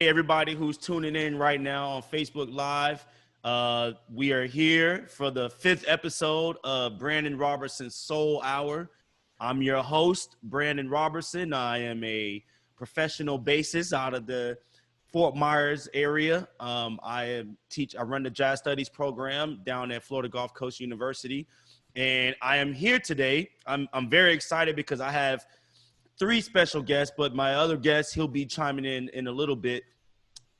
everybody who's tuning in right now on Facebook Live. We are here for the 5th episode of Brandon Robertson Soul Hour. I'm your host, Brandon Robertson. I am a professional bassist out of the Fort Myers area. I run the Jazz Studies program down at Florida Gulf Coast University. And I am here today. I'm very excited because I have 3 special guests, but my other guest, he'll be chiming in a little bit.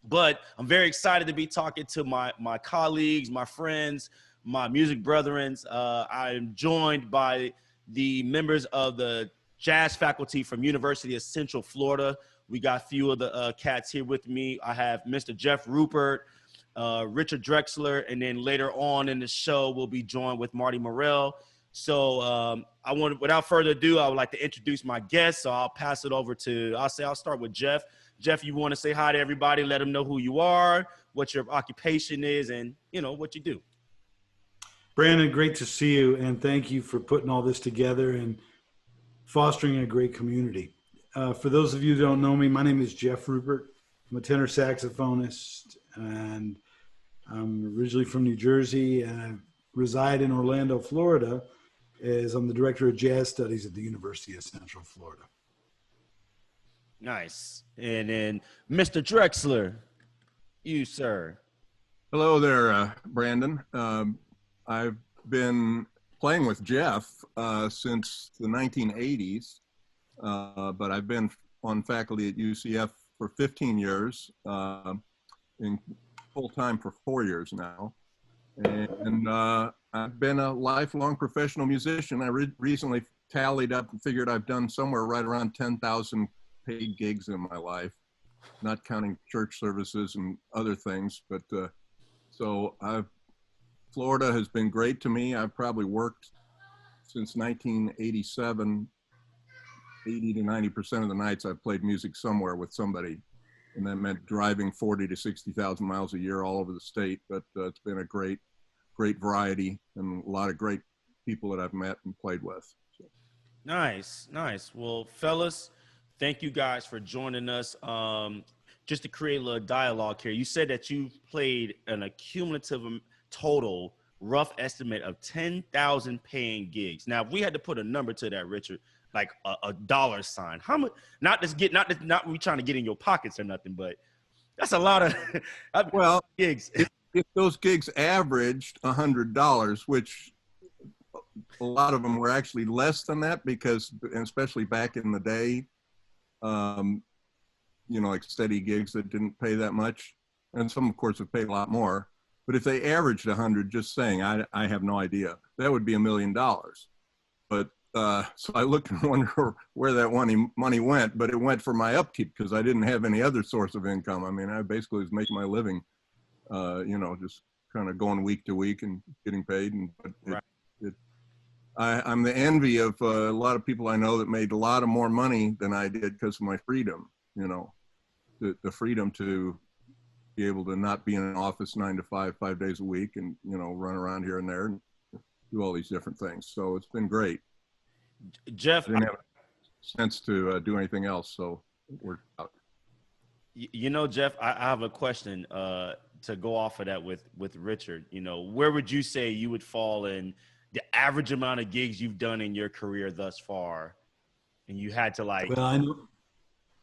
But I'm very excited to be talking to my colleagues, my friends, my music brethren. I am joined by the members of the jazz faculty from University of Central Florida. We got a few of the cats here with me. I have Mr. Jeff Rupert, Richard Drexler, and then later on in the show, we'll be joined with Marty Morell. So without further ado, I would like to introduce my guests. So I'll pass it over I'll start with Jeff. Jeff, you want to say hi to everybody, let them know who you are, what your occupation is, and, what you do. Brandon, great to see you, and thank you for putting all this together and fostering a great community. For those of you who don't know me, my name is Jeff Rupert. I'm a tenor saxophonist, and I'm originally from New Jersey, and I reside in Orlando, Florida, as I'm the Director of Jazz Studies at the University of Central Florida. Nice. And then Mr. Drexler, you, sir. Hello there, Brandon. I've been playing with Jeff since the 1980s, but I've been on faculty at UCF for 15 years, in full-time for 4 years now. And I've been a lifelong professional musician. I recently tallied up and figured I've done somewhere right around 10,000 paid gigs in my life, not counting church services and other things. But so Florida has been great to me. I've probably worked since 1987, 80 to 90% of the nights I've played music somewhere with somebody. And that meant driving 40 to 60,000 miles a year all over the state. But it's been a great variety and a lot of great people that I've met and played with. So. Nice. Well, fellas, thank you guys for joining us. Just to create a little dialogue here, you said that you played an accumulative total rough estimate of 10,000 paying gigs. Now, if we had to put a number to that, Richard, like a dollar sign, how much? Not we trying to get in your pockets or nothing, but that's a lot of gigs. If those gigs averaged $100, which a lot of them were actually less than that, because especially back in the day, like steady gigs that didn't pay that much, and some of course would pay a lot more. But if they averaged 100, just saying, I have no idea, that would be $1 million. But so I looked and wonder where that money went, but it went for my upkeep because I didn't have any other source of income. I mean, I basically was making my living, just kind of going week to week and getting paid. I'm the envy of a lot of people I know that made a lot of more money than I did because of my freedom, the freedom to be able to not be in an office 9 to 5, 5 days a week and, run around here and there and do all these different things. So it's been great. Jeff, I didn't have a sense to do anything else, so it worked out. Jeff, I have a question to go off of that with Richard. Where would you say you would fall in the average amount of gigs you've done in your career thus far? And you had to Well,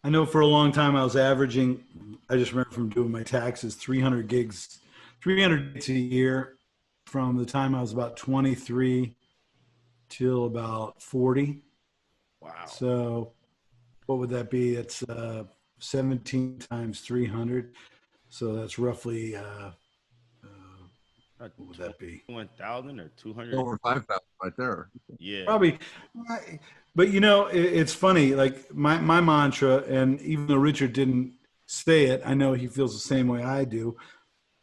I know for a long time I was averaging, I just remember from doing my taxes, 300 gigs a year from the time I was about 23 till about 40. Wow. So what would that be? It's 17 times 300. So that's roughly, what would that be? 1,000 or 200? Over 5,000 right there. Yeah. Probably. But, it's funny, like my mantra, and even though Richard didn't say it, I know he feels the same way I do.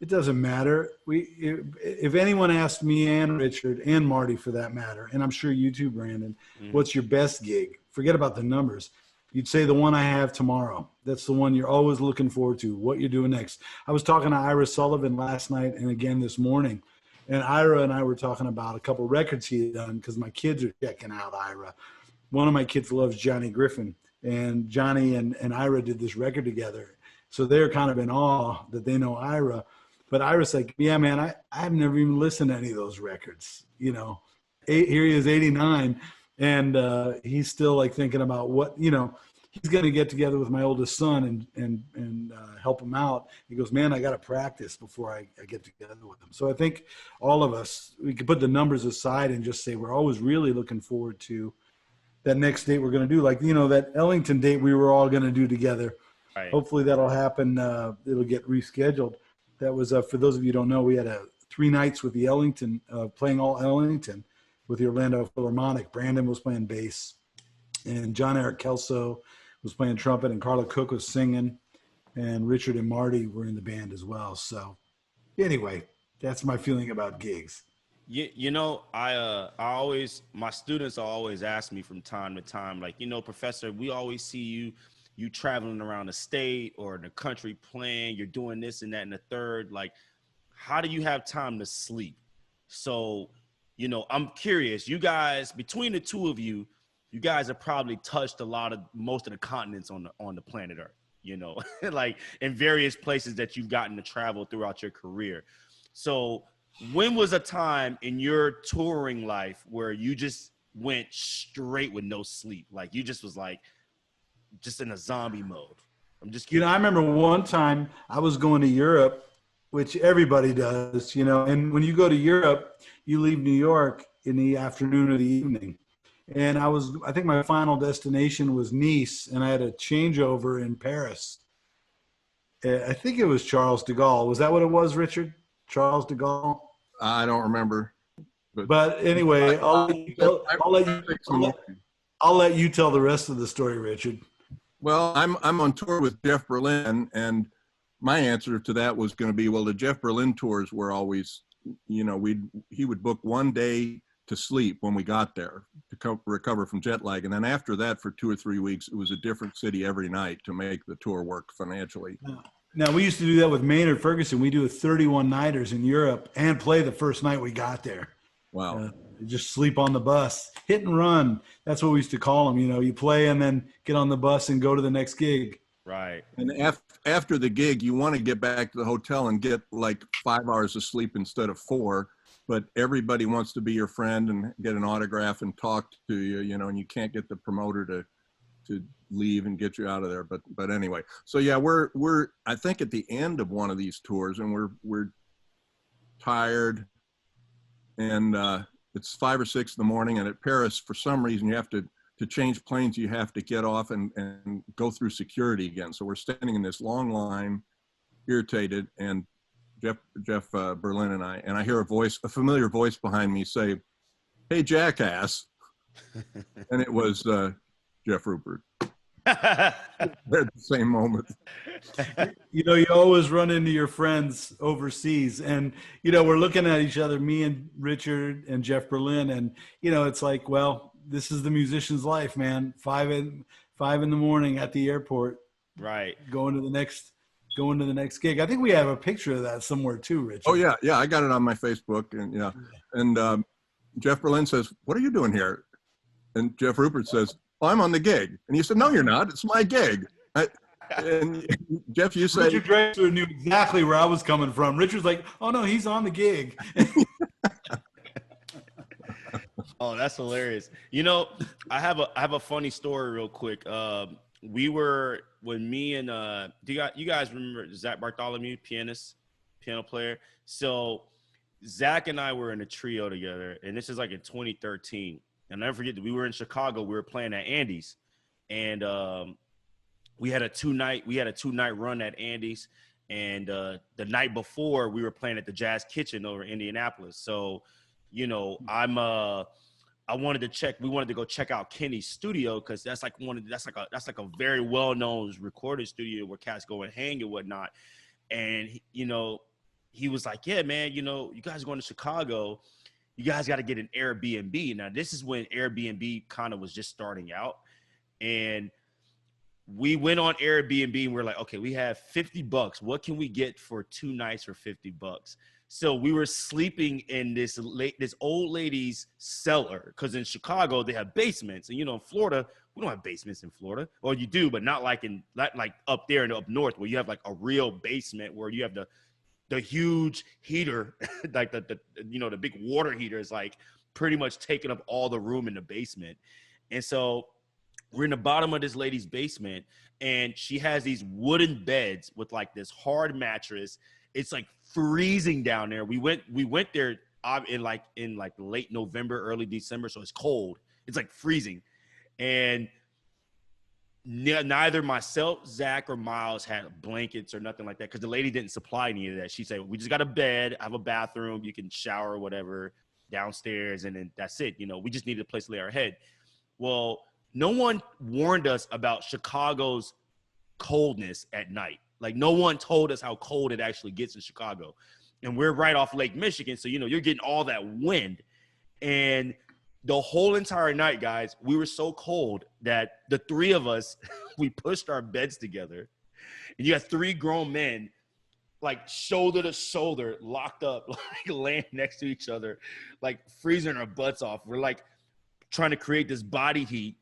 It doesn't matter. If anyone asked me and Richard and Marty for that matter, and I'm sure you too, Brandon, what's your best gig? Forget about the numbers. You'd say the one I have tomorrow. That's the one you're always looking forward to, what you're doing next. I was talking to Ira Sullivan last night and again this morning, and Ira and I were talking about a couple records he had done because my kids are checking out Ira. One of my kids loves Johnny Griffin, and Johnny and Ira did this record together. So they're kind of in awe that they know Ira. But Ira's like, yeah, man, I've never even listened to any of those records. You know, here he is, 89, and he's still like thinking about what, you know, he's going to get together with my oldest son and help him out. He goes, man, I got to practice before I get together with him. So I think all of us, we could put the numbers aside and just say we're always really looking forward to that next date we're going to do. Like, you know, that Ellington date we were all going to do together. Right. Hopefully that'll happen. It'll get rescheduled. That was, for those of you who don't know, we had 3 nights with the Ellington, playing all Ellington with the Orlando Philharmonic. Brandon was playing bass, and John Eric Kelso was playing trumpet, and Carla Cook was singing, and Richard and Marty were in the band as well. So anyway, that's my feeling about gigs. You know, I always, my students always ask me from time to time, like, you know, Professor, we always see you traveling around the state or the country playing, you're doing this and that and the third. Like, how do you have time to sleep? So, you know, I'm curious, you guys, between the two of you, you guys have probably touched most of the continents on the planet Earth, you know, like in various places that you've gotten to travel throughout your career. So when was a time in your touring life where you just went straight with no sleep? Like you just was like, just in a zombie mode? I'm just curious. You know, I remember one time I was going to Europe, which everybody does, you know, and when you go to Europe, you leave New York in the afternoon or the evening. And I think my final destination was Nice, and I had a changeover in Paris. I think it was Charles de Gaulle. Was that what it was, Richard? Charles de Gaulle? I don't remember. But anyway, I'll let you tell the rest of the story, Richard. Well, I'm on tour with Jeff Berlin, and my answer to that was going to be, well, the Jeff Berlin tours were always, you know, he would book one day to sleep when we got there to recover from jet lag. And then after that, for 2 or 3 weeks, it was a different city every night to make the tour work financially. Now, we used to do that with Maynard Ferguson. We do a 31-nighters in Europe and play the first night we got there. Wow. Just sleep on the bus, hit and run. That's what we used to call them. You know, you play and then get on the bus and go to the next gig. Right. And after the gig, you want to get back to the hotel and get like 5 hours of sleep instead of 4. But everybody wants to be your friend and get an autograph and talk to you, you know, and you can't get the promoter to leave and get you out of there. But anyway, so yeah, we're I think at the end of one of these tours, and we're tired, and it's 5 or 6 in the morning, and at Paris, for some reason, you have to change planes, you have to get off and go through security again. So we're standing in this long line, irritated, and Jeff Berlin and I hear a familiar voice behind me say, "Hey, jackass." And it was Jeff Rupert. At the same moment. You know, you always run into your friends overseas, and, you know, we're looking at each other, me and Richard and Jeff Berlin, and, you know, it's like, well, this is the musician's life, man. 5 in the morning at the airport. Right. Going to the next gig. I think we have a picture of that somewhere too, Richard. Oh yeah, I got it on my Facebook, and yeah. And Jeff Berlin says, "What are you doing here?" And Jeff Rupert says, "Oh, I'm on the gig." And he said, "No, you're not. It's my gig." And Jeff, you say Richard Drexler knew exactly where I was coming from. Richard's like, "Oh no, he's on the gig." Oh, that's hilarious. You know, I have a funny story real quick. We were, when me and you guys remember Zach Bartholomew, piano player? So Zach and I were in a trio together, and this is like in 2013. And I'll never forget that we were in Chicago. We were playing at Andy's, and we had a two-night run at Andy's. And the night before, we were playing at the Jazz Kitchen over in Indianapolis. So, you know, we wanted to go check out Kenny's studio, because that's like a very well-known recording studio where cats go and hang and whatnot. And you know, he was like, "Yeah, man, you know, you guys are going to Chicago, you guys got to get an Airbnb." Now, this is when Airbnb kind of was just starting out, and we went on Airbnb and we're like, okay, we have $50. What can we get for 2 nights for $50? So we were sleeping in this old lady's cellar, because in Chicago they have basements, and in Florida we don't have basements in Florida. Well, you do, but not like up there and up north where you have like a real basement where you have the huge heater, like the big water heater is like pretty much taking up all the room in the basement. And so we're in the bottom of this lady's basement, and she has these wooden beds with like this hard mattress. It's like freezing down there. We went there in late November, early December, so it's cold. It's like freezing, and neither myself, Zach, or Miles had blankets or nothing like that, because the lady didn't supply any of that. She said, we just got a bed, I have a bathroom, you can shower or whatever downstairs, and then that's it. We just needed a place to lay our head. Well, no one warned us about Chicago's coldness at night. Like, no one told us how cold it actually gets in Chicago. And we're right off Lake Michigan, so, you're getting all that wind. And the whole entire night, guys, we were so cold that the three of us, we pushed our beds together. And you got three grown men, like shoulder to shoulder, locked up, like laying next to each other, like freezing our butts off. We're like trying to create this body heat.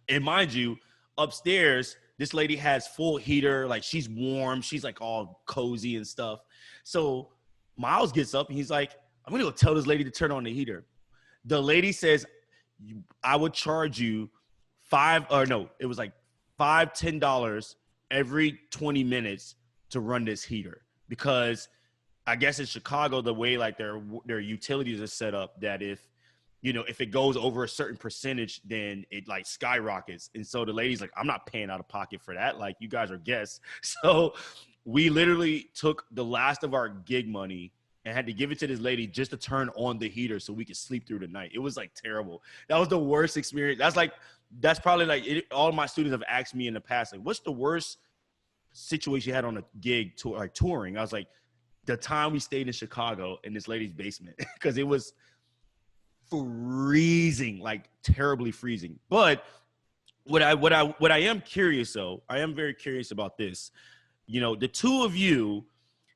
And mind you, upstairs, this lady has full heater. Like, she's warm. She's like all cozy and stuff. So Miles gets up and he's like, I'm going to go tell this lady to turn on the heater. The lady says, I would charge you $10 every 20 minutes to run this heater, because I guess in Chicago, the way like their utilities are set up, that if it goes over a certain percentage, then it like skyrockets. And so the lady's like, I'm not paying out of pocket for that. Like, you guys are guests. So we literally took the last of our gig money and had to give it to this lady just to turn on the heater so we could sleep through the night. It was like terrible. That was the worst experience. That's probably like all my students have asked me in the past, like, what's the worst situation you had on a gig touring? I was like, the time we stayed in Chicago in this lady's basement, because it was freezing, like terribly freezing. But what I am curious, though, I am very curious about this. The two of you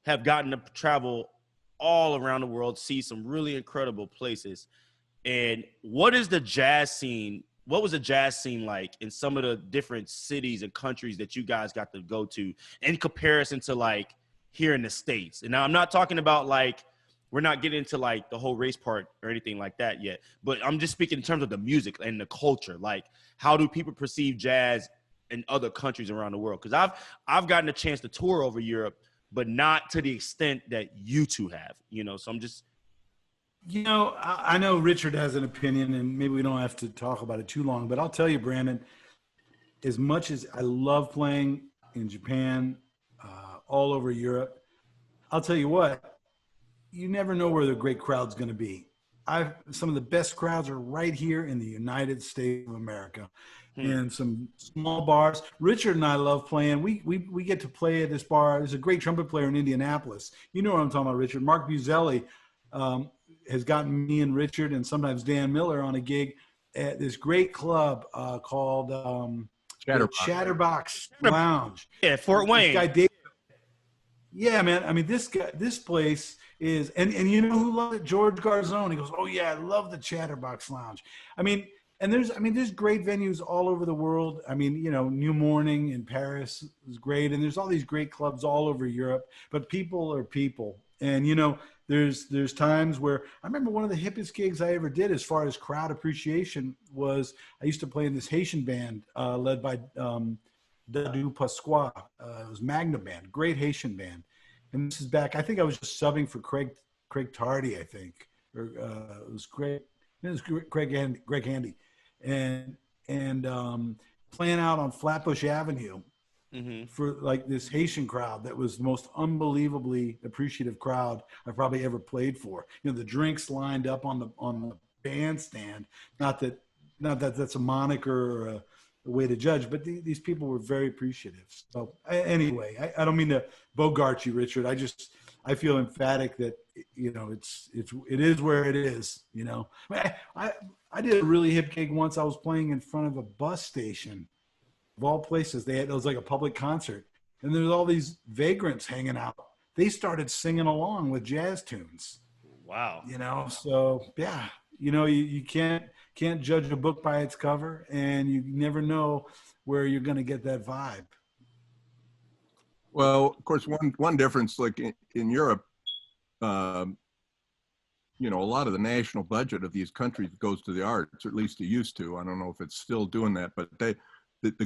have gotten to travel all around the world, see some really incredible places. And what was the jazz scene like in some of the different cities and countries that you guys got to go to in comparison to like here in the States? And now I'm not talking about like, we're not getting into like the whole race part or anything like that yet, but I'm just speaking in terms of the music and the culture. Like, how do people perceive jazz in other countries around the world? Because I've gotten a chance to tour over Europe, but not to the extent that you two have, so I'm just. I know Richard has an opinion, and maybe we don't have to talk about it too long, but I'll tell you, Brandon, as much as I love playing in Japan, all over Europe, I'll tell you what, you never know where the great crowd's going to be. Some of the best crowds are right here in the United States of America, in some small bars. Richard and I love playing. We get to play at this bar. There's a great trumpet player in Indianapolis. You know what I'm talking about, Richard. Mark Buzelli has gotten me and Richard and sometimes Dan Miller on a gig at this great club called Chatterbox Lounge. Yeah, Fort Wayne. This guy Dave. Yeah, man. I mean, this place is, and you know who loves it? George Garzone. He goes, oh yeah, I love the Chatterbox Lounge. I mean, there's great venues all over the world. I mean, New Morning in Paris is great, and there's all these great clubs all over Europe. But people are people, and there's times where I remember one of the hippest gigs I ever did as far as crowd appreciation was I used to play in this Haitian band led by Dadou Pasqua. It was Magna Band, great Haitian band. And this is back, I think I was just subbing for Craig Tardy, I think. Or it was Greg Handy. And playing out on Flatbush Avenue for like this Haitian crowd that was the most unbelievably appreciative crowd I've probably ever played for. The drinks lined up on the bandstand. Not that that's a moniker or a way to judge, but these people were very appreciative. So anyway, I don't mean to bogart you, Richard. I feel emphatic that it is where it is. I did a really hip gig once. I was playing in front of a bus station, of all places. It was like a public concert, and there's all these vagrants hanging out they started singing along with jazz tunes. Wow. You know, so yeah, you know, you can't judge a book by its cover, and you never know where you're going to get that vibe. Well, of course, one difference, like in Europe, you know, a lot of the national budget of these countries goes to the arts, or at least it used to. I don't know if it's still doing that, but the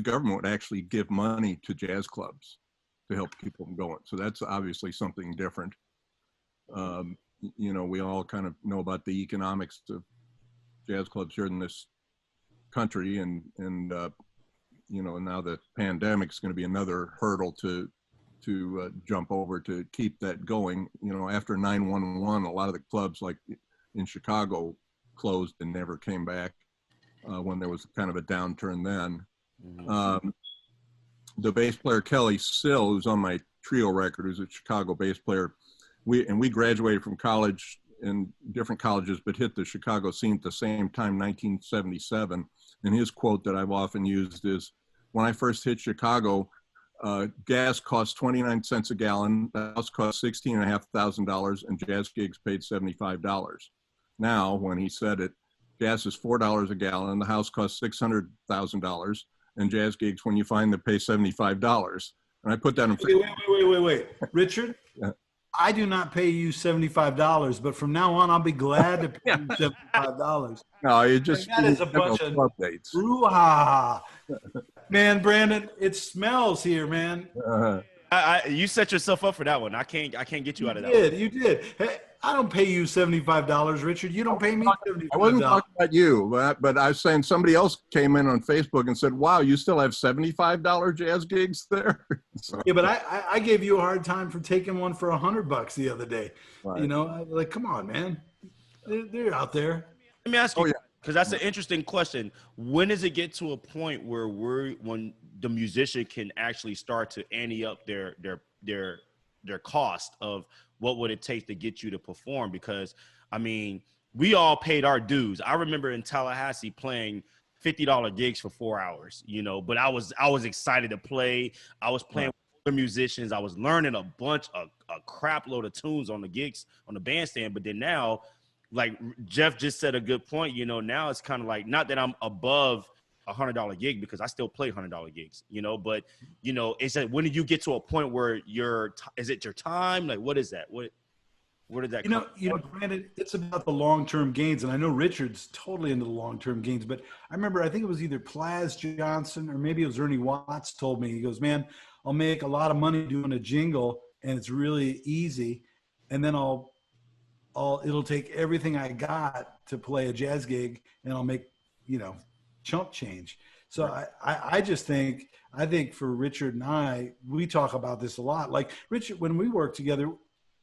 government would actually give money to jazz clubs to help keep them going. So that's obviously something different. You know, we all kind of know about the economics of jazz clubs here in this country, and you know, now the pandemic is going to be another hurdle to jump over to keep that going. You know, after 9/11, a lot of the clubs like in Chicago closed and never came back when there was kind of a downturn then. The bass player Kelly Sill, who's on my trio record, who's a Chicago bass player, we graduated from college in different colleges, but hit the Chicago scene at the same time, 1977. And his quote that I've often used is, when I first hit Chicago, gas cost 29 cents a gallon, the house cost $16,500, and jazz gigs paid $75. Now, when he said it, gas is $4 a gallon, the house costs $600,000, and jazz gigs, when you find them, pay $75. And I put that in. Wait, Richard. Yeah. I do not pay you $75, but from now on, I'll be glad to pay you $75. No, it just that is a bunch of updates. Brouhaha. Man, Brandon, it smells here, man. You set yourself up for that one. I can't get you out of that one. You did. Hey, I don't pay you $75, Richard. You don't pay me $75. I wasn't talking about you, but I was saying somebody else came in on Facebook and said, wow, you still have $75 jazz gigs there? So. Yeah, but I gave you a hard time for taking one for $100 the other day. Right. You know, like, come on, man. They're out there. Let me ask you, because that's an interesting question. When does it get to a point where when the musician can actually start to ante up their cost of what would it take to get you to perform? Because, I mean, we all paid our dues. I remember in Tallahassee playing $50 gigs for 4 hours, you know, but I was excited to play. I was playing with other musicians. I was learning a crap load of tunes on the gigs, on the bandstand. But then now, like Jeff just said a good point, you know, now it's kind of like, not that I'm above $100 gig, because I still play $100 gigs, you know, but, you know, it's like, when did you get to a point where is it your time? Like, what is that? Where did that come You know, Brandon, it's about the long-term gains. And I know Richard's totally into the long-term gains, but I remember, I think it was either Plaz Johnson or maybe it was Ernie Watts told me, he goes, man, I'll make a lot of money doing a jingle and it's really easy. And then it'll take everything I got to play a jazz gig and I'll make, you know, chump change. So right. I just think, for Richard and we talk about this a lot. Like Richard, when we work together,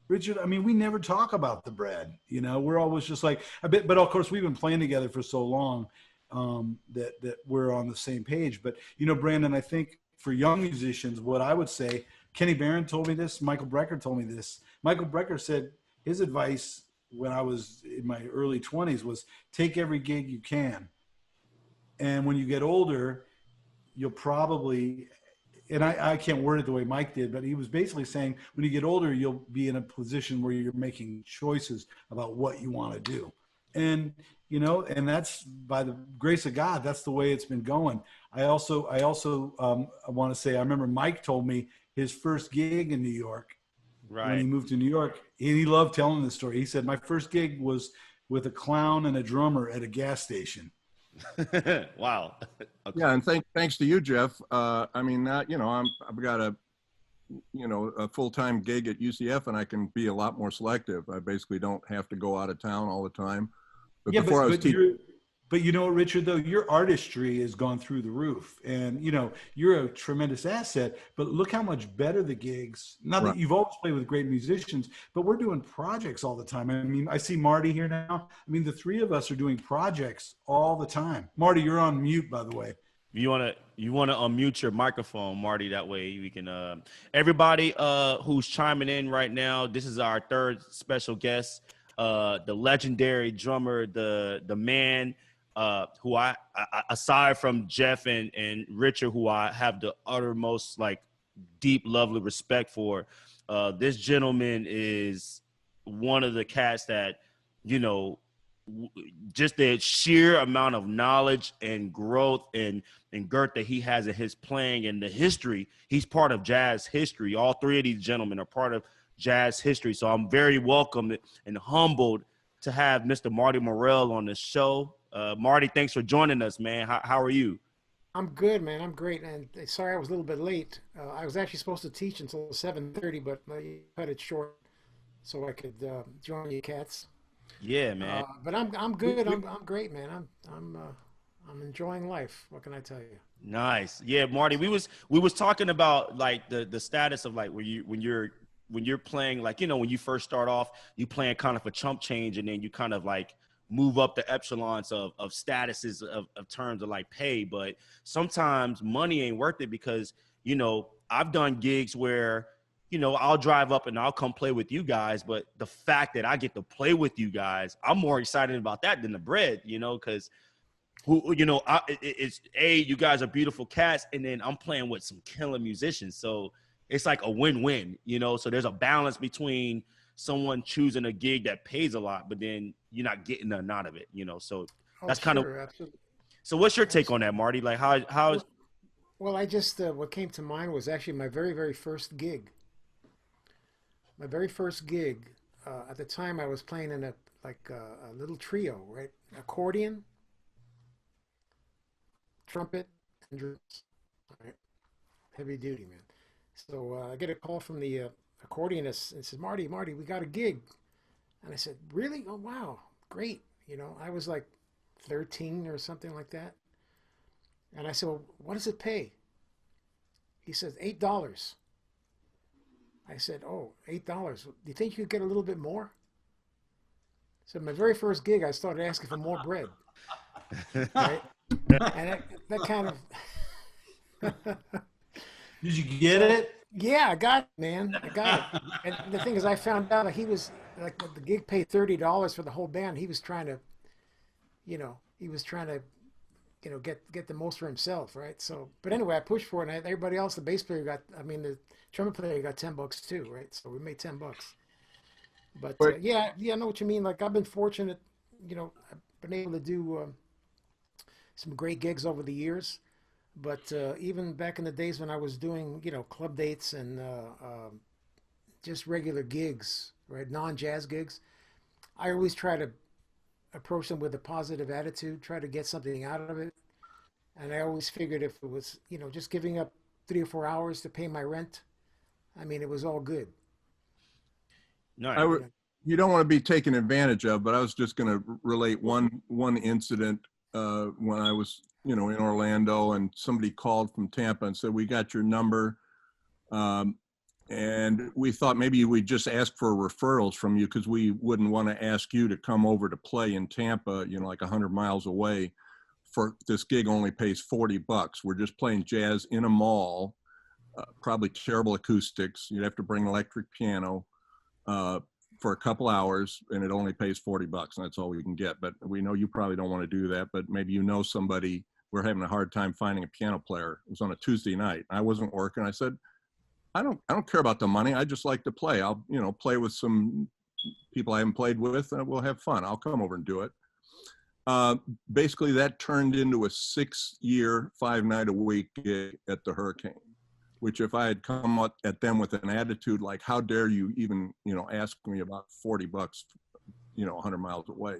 Richard, I mean, we never talk about the bread, you know, we're always just like a bit, but of course we've been playing together for so long that we're on the same page. But, you know, Brandon, I think for young musicians, what I would say, Kenny Barron told me this, Michael Brecker told me this. Michael Brecker said his advice when I was in my early 20s was take every gig you can. And when you get older, you'll probably, and I can't word it the way Mike did, but he was basically saying when you get older, you'll be in a position where you're making choices about what you want to do. And, you know, and that's by the grace of God, that's the way it's been going. I also want to say, I remember Mike told me his first gig in New York, when he moved to New York, he loved telling the story. He said, my first gig was with a clown and a drummer at a gas station. Wow. Okay. Yeah, and thanks to you, Jeff. I mean, you know, I've got a full-time gig at UCF, and I can be a lot more selective. I basically don't have to go out of town all the time. But yeah, before I was teaching. But you know what, Richard, though, your artistry has gone through the roof, and you know you're a tremendous asset. But look how much better the gigs. Not that you've always played with great musicians, but we're doing projects all the time. I mean, I see Marty here now. I mean, the three of us are doing projects all the time. Marty, you're on mute, by the way. You wanna unmute your microphone, Marty. That way we can. Everybody who's chiming in right now, this is our third special guest, the legendary drummer, the man. Who I aside from Jeff and Richard, who I have the uttermost like deep, lovely respect for. This gentleman is one of the cats that, you know, just the sheer amount of knowledge and growth and girth that he has in his playing and the history. He's part of jazz history. All three of these gentlemen are part of jazz history. So I'm very welcomed and humbled to have Mr. Marty Morell on the show. Marty, thanks for joining us, man. How are you? I'm good, man. I'm great. And sorry I was a little bit late. I was actually supposed to teach until 7:30, but I cut it short so I could join you cats. Yeah, man. But I'm good. I'm great, man. I'm enjoying life. What can I tell you? Nice. Yeah, Marty, we was talking about like the status of like when you're playing, like, you know, when you first start off, you playing kind of a chump change, and then you kind of like move up the echelons of statuses of terms of like pay. But sometimes money ain't worth it because, you know, I've done gigs where, you know, I'll drive up and I'll come play with you guys, but the fact that I get to play with you guys, I'm more excited about that than the bread, you know, because you know, it's you guys are beautiful cats, and then I'm playing with some killer musicians, so it's like a win-win, you know. So there's a balance between someone choosing a gig that pays a lot, but then you're not getting nothing out of it, you know. So Oh, that's kind of. sure, absolutely. So what's your take on Absolutely. that, Marty? Like how? Well, I just what came to mind was actually my very, very first gig. My very first gig. At the time, I was playing in a little trio, right? Accordion, trumpet, and drums. Right? Heavy duty, man. So I get a call from the accordionist and says, Marty, we got a gig. And I said, really? Oh, wow, great. You know, I was like 13 or something like that. And I said, well, what does it pay? He says, $8. I said, oh, $8. Do you think you could get a little bit more? So my very first gig, I started asking for more bread. Right? And that kind of... Did you get it? Yeah, I got it, man. I got it. And the thing is, I found out that he was like the gig paid $30 for the whole band. He was trying to, you know, get the most for himself, right? So, but anyway, I pushed for it, and everybody else, the bass player got, I mean, the trumpet player got $10 too, right? So we made $10. But yeah, I know what you mean. Like I've been fortunate, you know, I've been able to do some great gigs over the years. But even back in the days when I was doing, you know, club dates and just regular gigs, right, non-jazz gigs, I always try to approach them with a positive attitude, try to get something out of it. And I always figured if it was, you know, just giving up 3 or 4 hours to pay my rent, I mean, it was all good. No, you don't want to be taken advantage of, but I was just going to relate one incident when I was, you know, in Orlando, and somebody called from Tampa and said, we got your number. And we thought maybe we'd just ask for referrals from you because we wouldn't want to ask you to come over to play in Tampa, you know, like 100 miles away. For this gig only pays $40. We're just playing jazz in a mall, probably terrible acoustics. You'd have to bring an electric piano for a couple hours, and it only pays $40, and that's all we can get. But we know you probably don't want to do that, but maybe you know somebody. We're having a hard time finding a piano player. It was on a Tuesday night. I wasn't working. I said, I don't care about the money. I just like to play. I'll, you know, play with some people I haven't played with, and we'll have fun. I'll come over and do it. Basically, that turned into a 6-year, 5-night-a-week gig at the Hurricane, which if I had come up at them with an attitude like, how dare you even, you know, ask me about $40, you know, 100 miles away,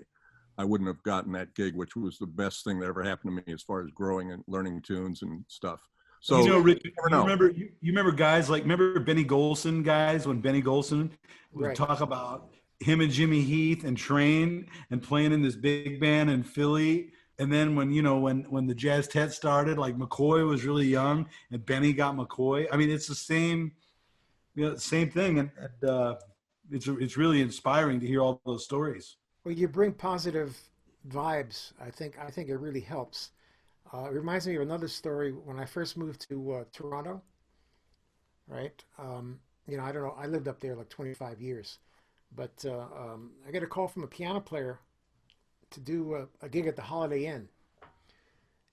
I wouldn't have gotten that gig, which was the best thing that ever happened to me as far as growing and learning tunes and stuff. So, you know, Rick, you remember guys like, remember Benny Golson guys, when Benny Golson would Right. talk about him and Jimmy Heath and Train and playing in this big band in Philly. And then when, you know, when the Jazz Tet started, like McCoy was really young and Benny got McCoy. I mean, it's the same, you know, same thing. And it's really inspiring to hear all those stories. Well, you bring positive vibes. I think it really helps. It reminds me of another story when I first moved to Toronto, right? You know, I don't know. I lived up there like 25 years. But I get a call from a piano player to do a gig at the Holiday Inn.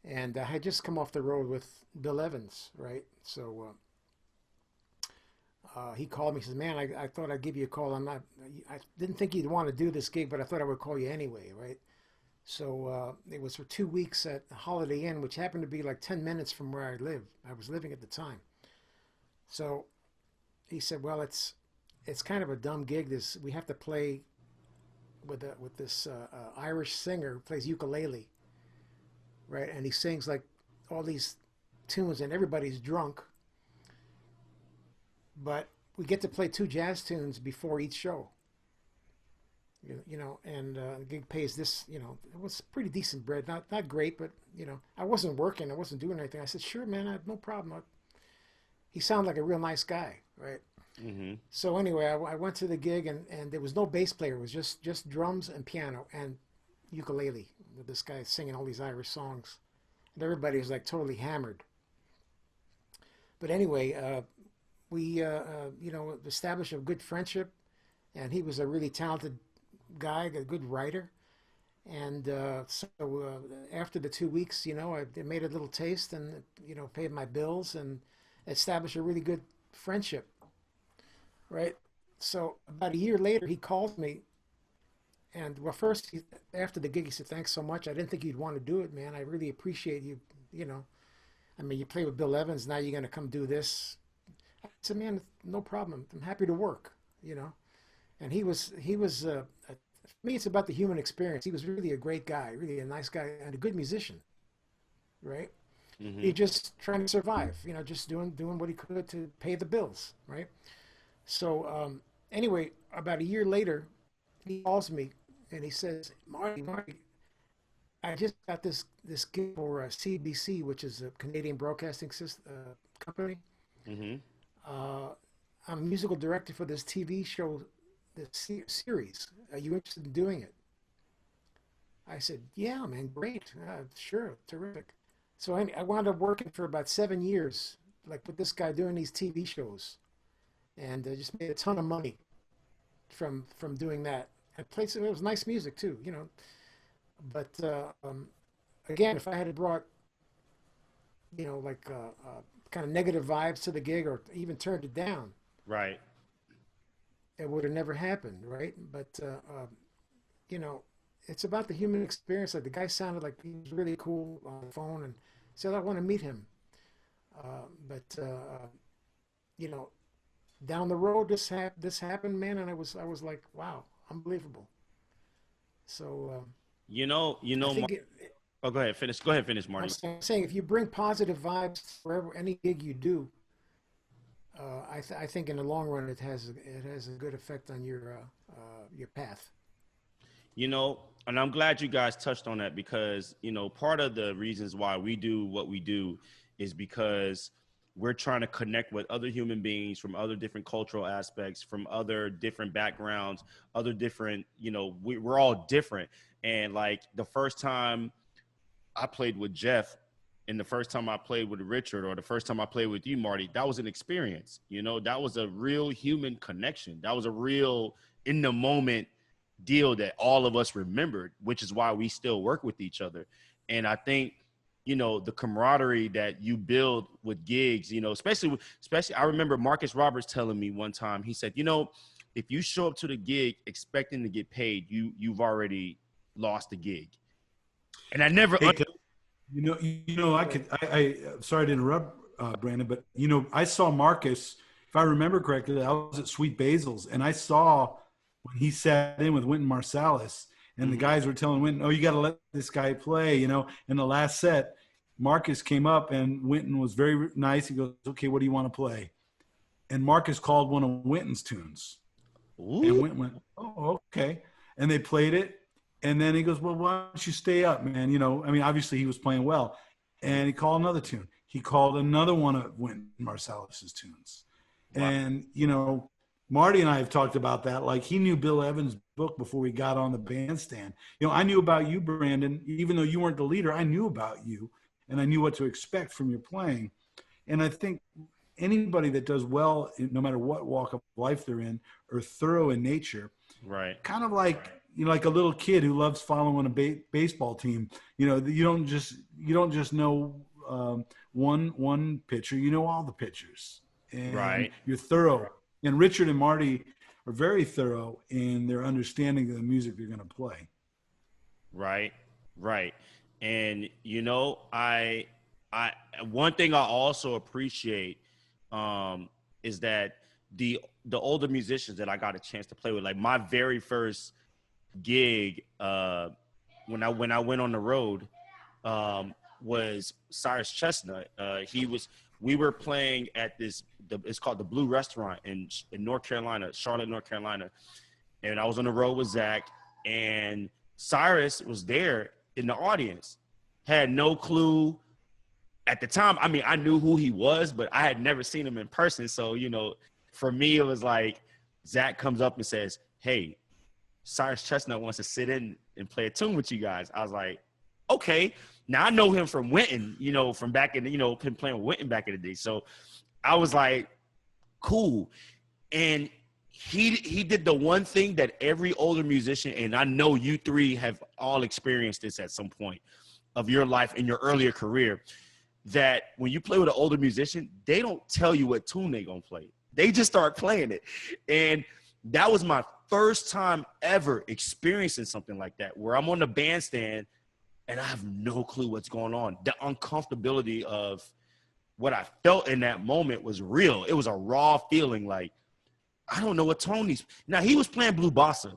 And I had just come off the road with Bill Evans, right? So he called me. He says, "Man, I thought I'd give you a call. I didn't think you'd want to do this gig, but I thought I would call you anyway, right?" So it was for 2 weeks at Holiday Inn, which happened to be like 10 minutes from where I lived. I was living at the time. So he said, "Well, it's kind of a dumb gig. We have to play with this Irish singer who plays ukulele, right? And he sings like all these tunes, and everybody's drunk. But we get to play 2 jazz tunes before each show. And the gig pays this, it was pretty decent bread, not great, but I wasn't working, I wasn't doing anything." I said, "Sure, man, I have no problem." He sounded like a real nice guy, right? Mm-hmm. So anyway, I went to the gig, and there was no bass player. It was just drums and piano and ukulele with this guy singing all these Irish songs, and everybody was like totally hammered. But anyway, we established a good friendship, and he was a really talented guy, a good writer. And so after the 2 weeks, I made a little taste, and paid my bills and established a really good friendship, right? So about a year later, he called me, and well, first after the gig, he said, "Thanks so much. I didn't think you'd want to do it, man. I really appreciate you. I mean, you play with Bill Evans. Now you're going to come do this." I said, "Man, no problem. I'm happy to work." And he was for me, it's about the human experience. He was really a great guy, really a nice guy, and a good musician, right? Mm-hmm. He just trying to survive, just doing what he could to pay the bills, right? So anyway, about a year later, he calls me and he says, Marty, I just got this gig for CBC, which is a Canadian broadcasting company. Mm-hmm. I'm musical director for this TV show, this series. Are you interested in doing it?" I said, "Yeah, man, great. Sure, terrific." So I wound up working for about 7 years, like with this guy doing these TV shows, and just made a ton of money from doing that. And it was nice music too, But again, if I had brought, kind of negative vibes to the gig, or even turned it down, right, it would have never happened, right? But it's about the human experience. Like the guy sounded like he was really cool on the phone, and said, "I want to meet him." Down the road, this happened, man, and I was like, wow, unbelievable. So go ahead, finish. Go ahead, finish, Marty. I'm saying if you bring positive vibes for any gig you do, I think in the long run it has a good effect on your path. And I'm glad you guys touched on that, because part of the reasons why we do what we do is because we're trying to connect with other human beings from other different cultural aspects, from other different backgrounds, other different, we're all different. And like the first time I played with Jeff, and the first time I played with Richard, or the first time I played with you, Marty, that was an experience. That was a real human connection. That was a real in the moment deal that all of us remembered, which is why we still work with each other. And I think, the camaraderie that you build with gigs, especially I remember Marcus Roberts telling me one time, he said, if you show up to the gig expecting to get paid, you've already lost the gig. And I never, I sorry to interrupt, Brandon, but I saw Marcus, if I remember correctly, I was at Sweet Basil's, and I saw when he sat in with Wynton Marsalis, and the guys were telling Wynton, "Oh, you got to let this guy play," in the last set, Marcus came up, and Wynton was very nice. He goes, "Okay, what do you want to play?" And Marcus called one of Wynton's tunes. Ooh. And Wynton went, "Oh, okay." And they played it. And then he goes, "Well, why don't you stay up, man?" Obviously he was playing well. And he called another tune. He called another one of Wynton Marsalis's tunes. Wow. And, Marty and I have talked about that. Like, he knew Bill Evans' book before we got on the bandstand. I knew about you, Brandon. Even though you weren't the leader, I knew about you, and I knew what to expect from your playing. And I think anybody that does well, no matter what walk of life they're in, are thorough in nature. Right. Kind of like, like a little kid who loves following a baseball team. You don't just know one pitcher. You know all the pitchers. And right. You're thorough And Richard and Marty are very thorough in their understanding of the music they're going to play. Right, right. And you know, I one thing I also appreciate is that the older musicians that I got a chance to play with, like my very first gig when I went on the road was Cyrus Chestnut. We were playing at it's called the Blue Restaurant in North Carolina, Charlotte, North Carolina. And I was on the road with Zach, and Cyrus was there in the audience. Had no clue at the time. I mean, I knew who he was, but I had never seen him in person. So, you know, for me, it was like Zach comes up and says, "Hey, Cyrus Chestnut wants to sit in and play a tune with you guys." I was like, okay. Now I know him from Winton, you know, from back in, you know, him playing with Winton back in the day. So I was like, cool. And he did the one thing that every older musician, and I know you three have all experienced this at some point of your life in your earlier career, that when you play with an older musician, they don't tell you what tune they're going to play. They just start playing it. And that was my first time ever experiencing something like that, where I'm on the bandstand and I have no clue what's going on. The uncomfortability of what I felt in that moment was real. It was a raw feeling, like, I don't know what tone he's. Now, he was playing Blue Bossa.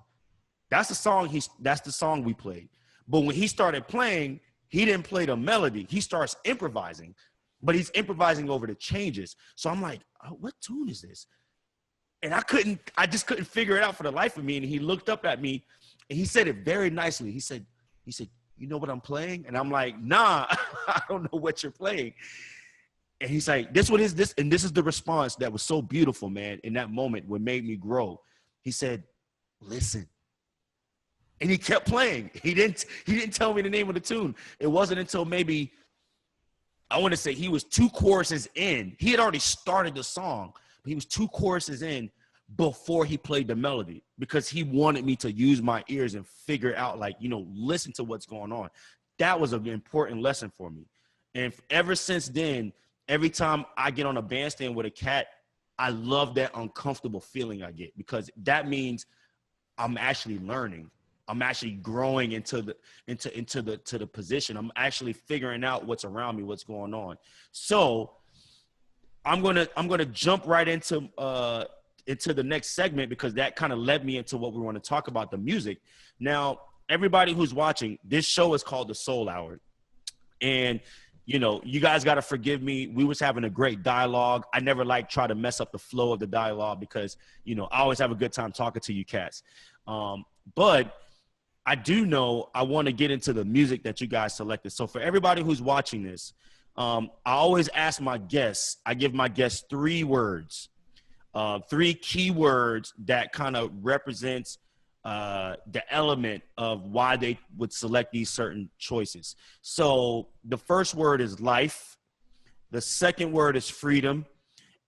That's the song we played. But when he started playing, he didn't play the melody. He starts improvising, but he's improvising over the changes. So I'm like, oh, what tune is this? And I just couldn't figure it out for the life of me. And he looked up at me and he said it very nicely. He said, "You know what I'm playing?" And I'm like, "Nah, I don't know what you're playing." And he's like, "This what is this?" And this is the response that was so beautiful, man, in that moment, what made me grow. He said, "Listen." And he kept playing. He didn't tell me the name of the tune. It wasn't until maybe, I want to say he was 2 choruses in. He had already started the song, but he was 2 choruses in before he played the melody, because he wanted me to use my ears and figure out, like, you know, listen to what's going on. That was an important lesson for me. And ever since then, every time I get on a bandstand with a cat, I love that uncomfortable feeling I get, because that means I'm actually learning. I'm actually growing into the position. I'm actually figuring out what's around me, what's going on. So I'm gonna jump right into the next segment, because that kind of led me into what we want to talk about, the music. Now, everybody who's watching, this show is called the Soul Hour. And, you know, you guys got to forgive me. We was having a great dialogue. I never try to mess up the flow of the dialogue, because, you know, I always have a good time talking to you cats. But I do know I want to get into the music that you guys selected. So for everybody who's watching this, I always ask my guests, I give my guests 3 words. 3 key words that kind of represents the element of why they would select these certain choices. So the first word is life. The second word is freedom.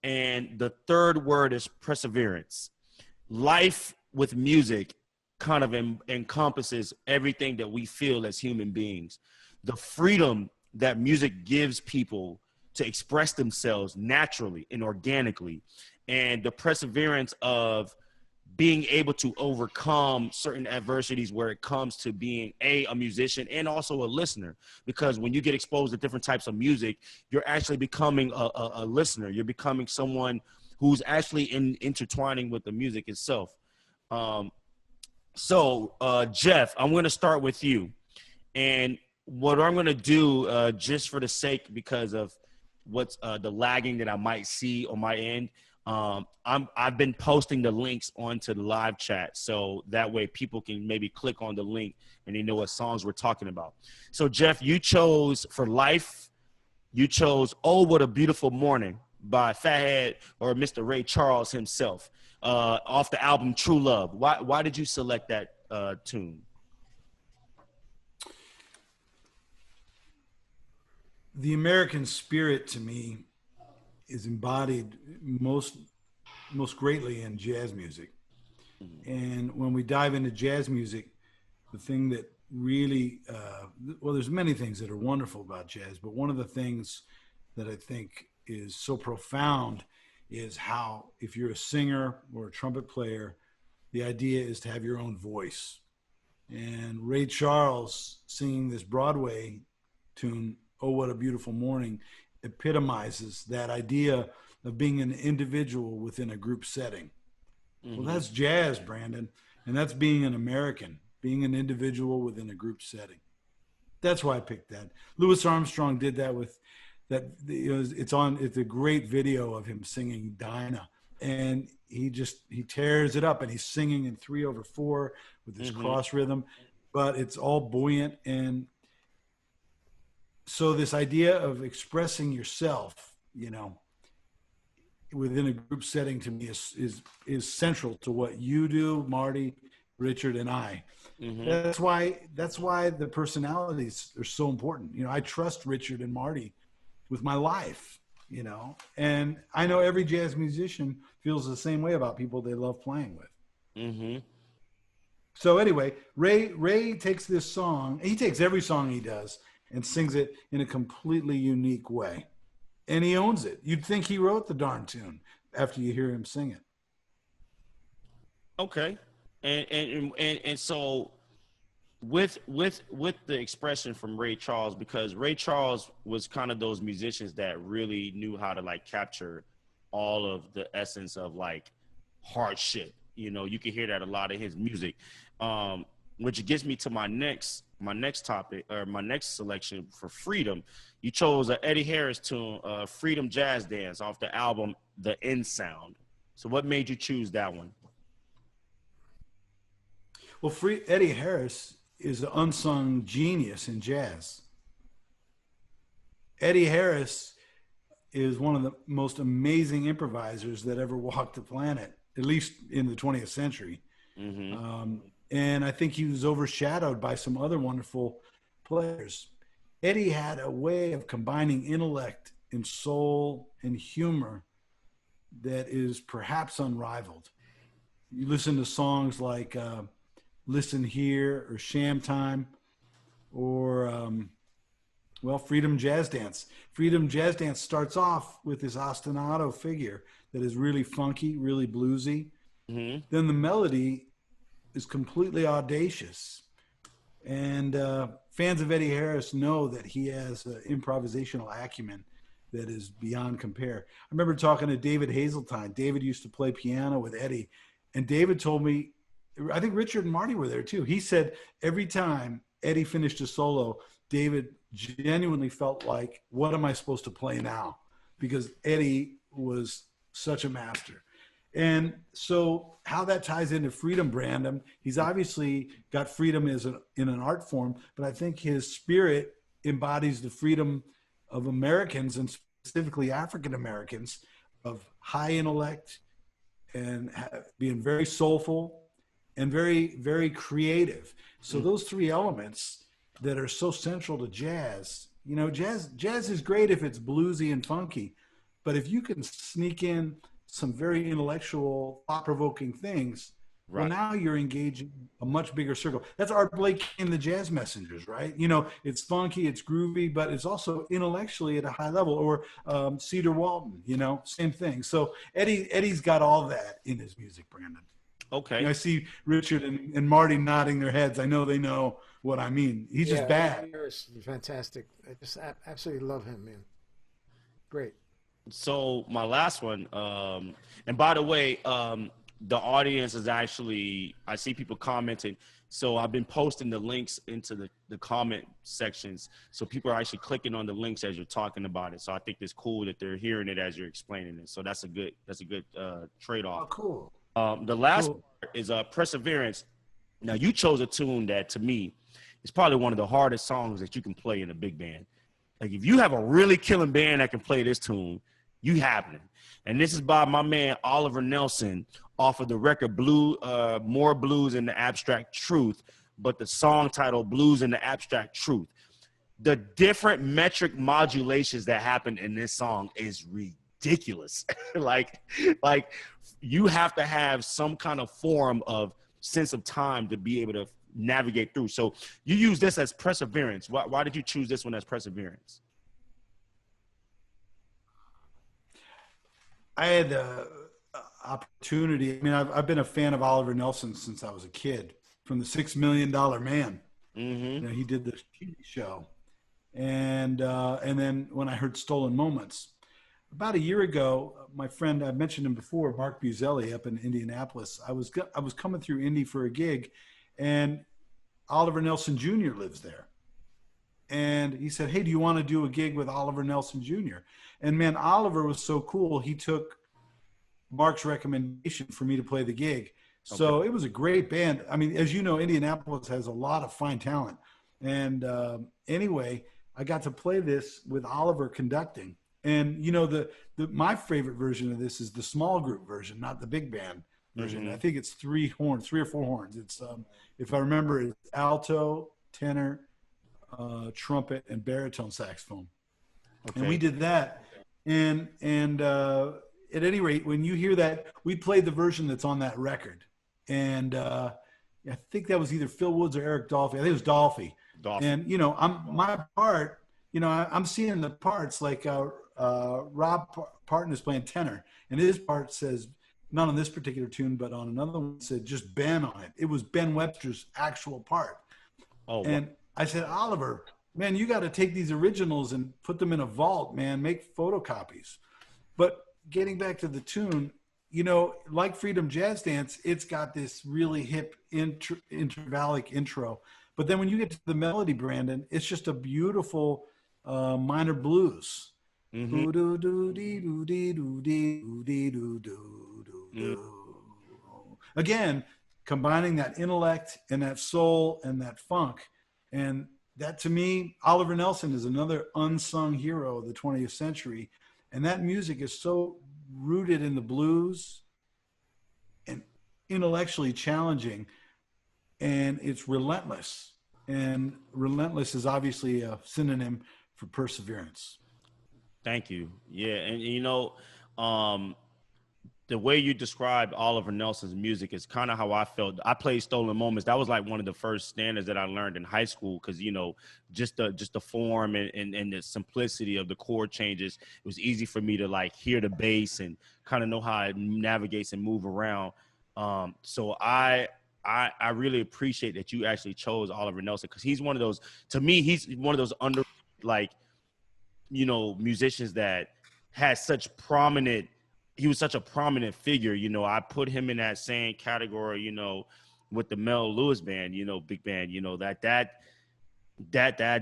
And the third word is perseverance. Life with music kind of encompasses everything that we feel as human beings. The freedom that music gives people to express themselves naturally and organically, and the perseverance of being able to overcome certain adversities where it comes to being a musician and also a listener. Because when you get exposed to different types of music, you're actually becoming a listener. You're becoming someone who's actually intertwining with the music itself. So Jeff, I'm going to start with you. And what I'm going to do, just for the sake, because of what's the lagging that I might see on my end, I've been posting the links onto the live chat, so that way people can maybe click on the link and they know what songs we're talking about. So Jeff, you chose for life, you chose "Oh What a Beautiful Morning" by Fathead, or Mr. Ray Charles himself, off the album True Love. Why did you select that tune? The American spirit, to me, is embodied most greatly in jazz music. And when we dive into jazz music, the thing that really, well, there's many things that are wonderful about jazz, but one of the things that I think is so profound is how, if you're a singer or a trumpet player, the idea is to have your own voice. And Ray Charles singing this Broadway tune, "Oh, What a Beautiful Morning," epitomizes that idea of being an individual within a group setting. Mm-hmm. Well, that's jazz, Brandon, and that's being an American, being an individual within a group setting. That's why I picked that. Louis Armstrong did that with that. It's a great video of him singing Dinah, and he tears it up, and he's singing in 3/4 with this cross rhythm, but it's all buoyant. And so this idea of expressing yourself, within a group setting, to me is central to what you do, Marty, Richard, and I. Mm-hmm. That's why the personalities are so important. I trust Richard and Marty with my life, and I know every jazz musician feels the same way about people they love playing with. Mm-hmm. So anyway, Ray takes this song. He takes every song he does and sings it in a completely unique way. And he owns it. You'd think he wrote the darn tune after you hear him sing it. Okay. And so with the expression from Ray Charles, because Ray Charles was kind of those musicians that really knew how to like capture all of the essence of like hardship. You can hear that a lot in his music. Which gets me to my next topic, or my next selection for Freedom. You chose a Eddie Harris tune, Freedom Jazz Dance, off the album The End Sound. So what made you choose that one? Well, Eddie Harris is an unsung genius in jazz. Eddie Harris is one of the most amazing improvisers that ever walked the planet, at least in the 20th century. Mm-hmm. And I think he was overshadowed by some other wonderful players. Eddie had a way of combining intellect and soul and humor that is perhaps unrivaled. You listen to songs like Listen Here or Sham Time or, Freedom Jazz Dance. Freedom Jazz Dance starts off with this ostinato figure that is really funky, really bluesy. Mm-hmm. Then the melody is completely audacious. And fans of Eddie Harris know that he has improvisational acumen that is beyond compare. I remember talking to David Hazeltine. David used to play piano with Eddie. And David told me, I think Richard and Marty were there too. He said every time Eddie finished a solo, David genuinely felt like, what am I supposed to play now? Because Eddie was such a master. And so how that ties into Freedom, Brandon, he's obviously got freedom in an art form, but I think his spirit embodies the freedom of Americans, and specifically African Americans, of high intellect and being very soulful and very, very creative. So those three elements that are so central to jazz, jazz is great if it's bluesy and funky, but if you can sneak in some very intellectual, thought-provoking things, right, well, now you're engaging a much bigger circle. That's Art Blakey and the Jazz Messengers, right? It's funky, it's groovy, but it's also intellectually at a high level. Or Cedar Walton, same thing. So Eddie's got all that in his music, Brandon. Okay. I see Richard and Marty nodding their heads. I know they know what I mean. He's just bad. He's fantastic. I just absolutely love him, man. Great. So my last one, and by the way, the audience is actually, I see people commenting. So I've been posting the links into the comment sections. So people are actually clicking on the links as you're talking about it. So I think it's cool that they're hearing it as you're explaining it. So that's a good trade-off. Oh, cool. The last part is Perseverance. Now you chose a tune that to me is probably one of the hardest songs that you can play in a big band. Like if you have a really killing band that can play this tune, you happening. And this is by my man Oliver Nelson off of the record More Blues in the Abstract Truth, but the song title Blues in the Abstract Truth. The different metric modulations that happen in this song is ridiculous. like you have to have some kind of form of sense of time to be able to navigate through. So you use this as Perseverance. Why did you choose this one as Perseverance? I had the opportunity. I mean, I've been a fan of Oliver Nelson since I was a kid, from the $6 Million Man. Mm-hmm. You know, he did the TV show, and then when I heard Stolen Moments about a year ago, my friend, I mentioned him before, Mark Buzelli up in Indianapolis. I was coming through Indy for a gig, and Oliver Nelson Jr. lives there. And he said, "Hey, do you want to do a gig with Oliver Nelson Jr.?" And man, Oliver was so cool. He took Mark's recommendation for me to play the gig. So it was a great band. I mean, as you know, Indianapolis has a lot of fine talent. And anyway, I got to play this with Oliver conducting. And you know, my favorite version of this is the small group version, not the big band version. Mm-hmm. I think it's 3 horns, 3 or 4 horns. It's if I remember, it's alto, tenor, trumpet, and baritone saxophone. Okay. And we did that. And at any rate, when you hear that, we played the version that's on that record. And I think that was either Phil Woods or Eric Dolphy. I think it was Dolphy. And you know, my part, you know, I'm seeing the parts like Rob Parton is playing tenor, and his part says, not on this particular tune, but on another one, said just Ben on it. It was Ben Webster's actual part. Oh, and I said, Oliver, man, you got to take these originals and put them in a vault, man, make photocopies. But getting back to the tune, you know, like Freedom Jazz Dance, it's got this really hip intervallic intro. But then when you get to the melody, Brandon, it's just a beautiful minor blues. Again, combining that intellect and that soul and that funk. And that, to me, Oliver Nelson is another unsung hero of the 20th century. And that music is so rooted in the blues and intellectually challenging, and it's relentless. And relentless is obviously a synonym for perseverance. Thank you. Yeah, and you know, the way you described Oliver Nelson's music is kind of how I felt. I played Stolen Moments. That was like one of the first standards that I learned in high school, because, you know, just the form and the simplicity of the chord changes. It was easy for me to like hear the bass and kind of know how it navigates and move around. So I really appreciate that you actually chose Oliver Nelson, because he's one of those, to me, he's one of those under, like, you know, musicians that has such prominent, he was such a prominent figure. You know, I put him in that same category, you know, with the Mel Lewis band, you know, big band, you know, that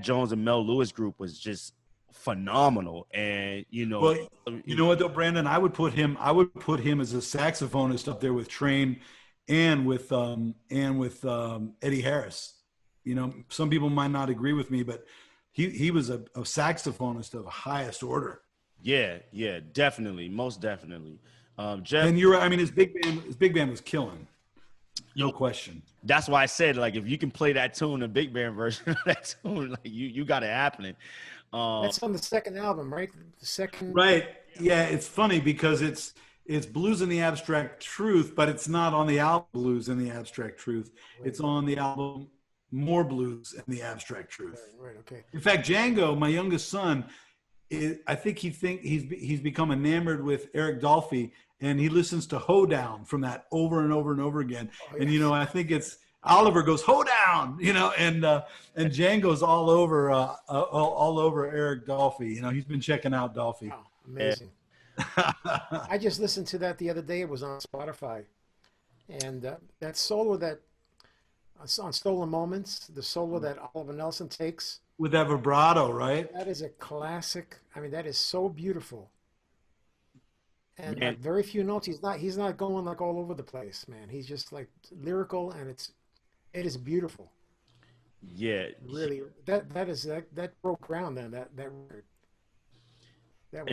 Jones and Mel Lewis group was just phenomenal. And, you know, well, you know what though, Brandon, I would put him as a saxophonist up there with Train and with Eddie Harris. You know, some people might not agree with me, but he was a saxophonist of the highest order. Yeah, definitely, most definitely. Jeff, and you're right. I mean, his big band was killing, no question. That's why I said, like, if you can play that tune, the big band version of that tune, like you got it happening. That's on the second album, right? The second. Right. Yeah, it's funny because it's Blues in the Abstract Truth, but it's not on the album Blues in the Abstract Truth. Right. It's on the album More Blues in the Abstract Truth. Right. Okay. In fact, Django, my youngest son, I think he's become enamored with Eric Dolphy, and he listens to Hoedown from that over and over and over again. Oh, and you know, I think it's Oliver goes Hoedown, you know, and Django's all over Eric Dolphy. You know, he's been checking out Dolphy. Wow, amazing. I just listened to that the other day. It was on Spotify, and that solo that on Stolen Moments, the solo that Oliver Nelson takes. With that vibrato, right? That is a classic. I mean, that is so beautiful. And like, very few notes. He's not going like all over the place, man. He's just like lyrical, and it is beautiful. Yeah. Really, that broke ground then, that record. That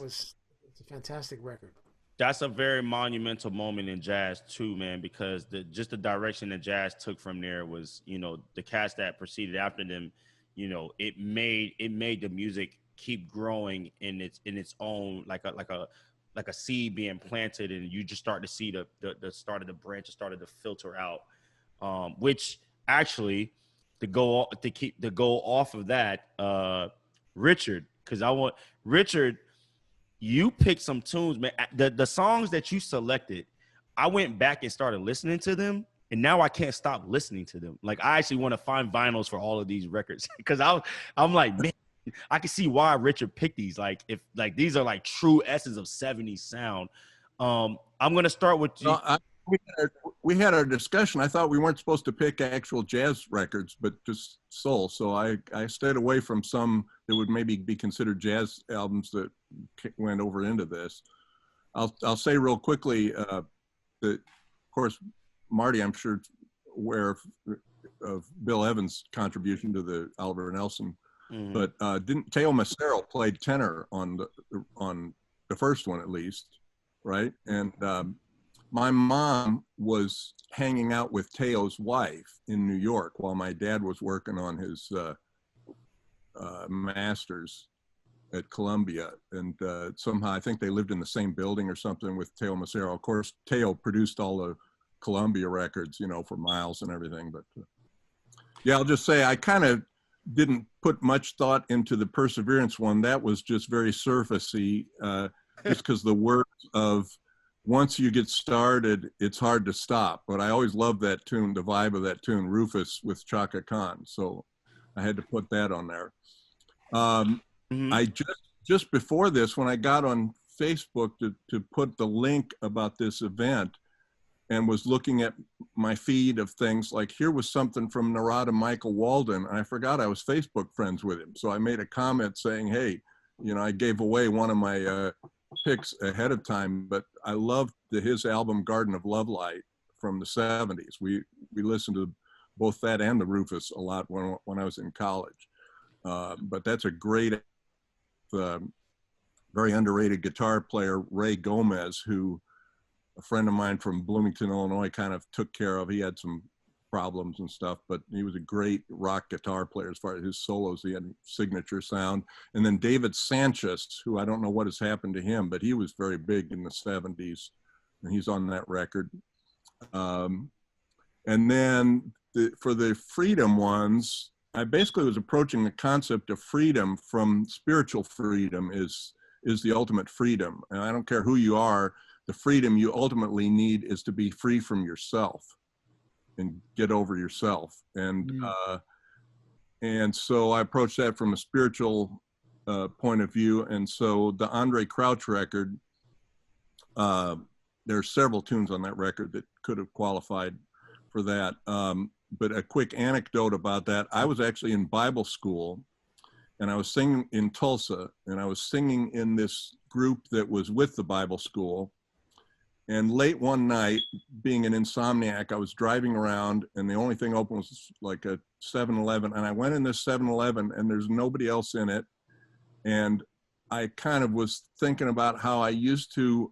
was it's a fantastic record. That's a very monumental moment in jazz too, man, because the direction that jazz took from there was, you know, the cats that proceeded after them. You know, it made the music keep growing in its own, like a seed being planted, and you just start to see the start of the branches started to filter out, which actually to go off of that, Richard, because I want Richard. you picked some tunes, man. The songs that you selected, I went back and started listening to them, and now I can't stop listening to them. Like, I actually want to find vinyls for all of these records because I'm like, man, I can see why Richard picked these. Like, if like these are like true essence of 70s sound. I'm gonna start with you. We had our discussion. I thought we weren't supposed to pick actual jazz records, but just soul. So I stayed away from some that would maybe be considered jazz albums that went over into this. I'll say real quickly that, of course, Marty, I'm sure, aware of Bill Evans' contribution to the Oliver Nelson, but didn't Teo Macero played tenor on the first one at least, right? And my mom was hanging out with Teo's wife in New York while my dad was working on his master's at Columbia. And somehow I think they lived in the same building or something with Teo Macero. Of course, Teo produced all the Columbia records, you know, for Miles and everything. But yeah, I'll just say I kind of didn't put much thought into the Perseverance one. That was just very surfacey, just because the words of once you get started, it's hard to stop. But I always loved that tune, the vibe of that tune, Rufus with Chaka Khan. So I had to put that on there. I just before this, when I got on Facebook to put the link about this event and was looking at my feed of things, like here was something from Narada Michael Walden, and I forgot I was Facebook friends with him. So I made a comment saying, hey, you know, I gave away one of my picks ahead of time, but I loved his album Garden of Love Light from the 70s. We listened to both that and the Rufus a lot when I was in college. But that's a great, very underrated guitar player, Ray Gomez, who a friend of mine from Bloomington, Illinois kind of took care of. He had some problems and stuff, but he was a great rock guitar player as far as his solos. He had signature sound. And then David Sanchez, who I don't know what has happened to him, but he was very big in the 70s, and he's on that record. And then for the freedom ones, I basically was approaching the concept of freedom from spiritual freedom is the ultimate freedom. And I don't care who you are, the freedom you ultimately need is to be free from yourself and get over yourself. And so I approached that from a spiritual point of view. And so the Andrae Crouch record, there are several tunes on that record that could have qualified for that. But a quick anecdote about that, I was actually in Bible school and I was singing in Tulsa, and I was singing in this group that was with the Bible school. And late one night, being an insomniac, I was driving around and the only thing open was like a 7-Eleven. And I went in this 7-Eleven and there's nobody else in it. And I kind of was thinking about how I used to,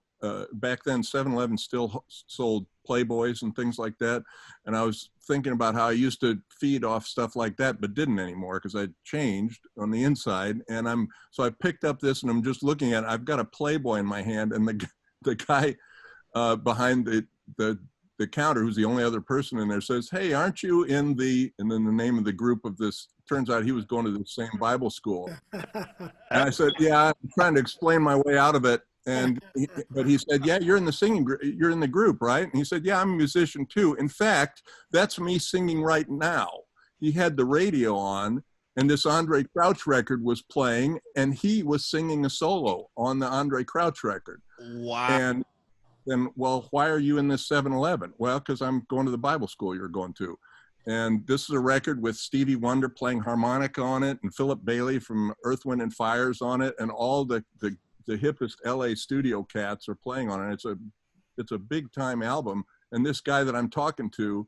back then 7-Eleven still sold Playboys and things like that. And I was thinking about how I used to feed off stuff like that, but didn't anymore because I'd changed on the inside. And so I picked up this and I'm just looking at it. I've got a Playboy in my hand, and the guy behind the counter, who's the only other person in there, says, hey, aren't you in the, and then the name of the group of this, turns out he was going to the same Bible school. And I said, yeah, I'm trying to explain my way out of it. But he said, yeah, you're in the group, right? And he said, yeah, I'm a musician too. In fact, that's me singing right now. He had the radio on and this Andrae Crouch record was playing and he was singing a solo on the Andrae Crouch record. Wow. And then, well, why are you in this 7-Eleven? Well, because I'm going to the Bible school you're going to. And this is a record with Stevie Wonder playing harmonica on it and Philip Bailey from Earth, Wind and Fire's on it, and all the hippest LA studio cats are playing on it. It's a big time album. And this guy that I'm talking to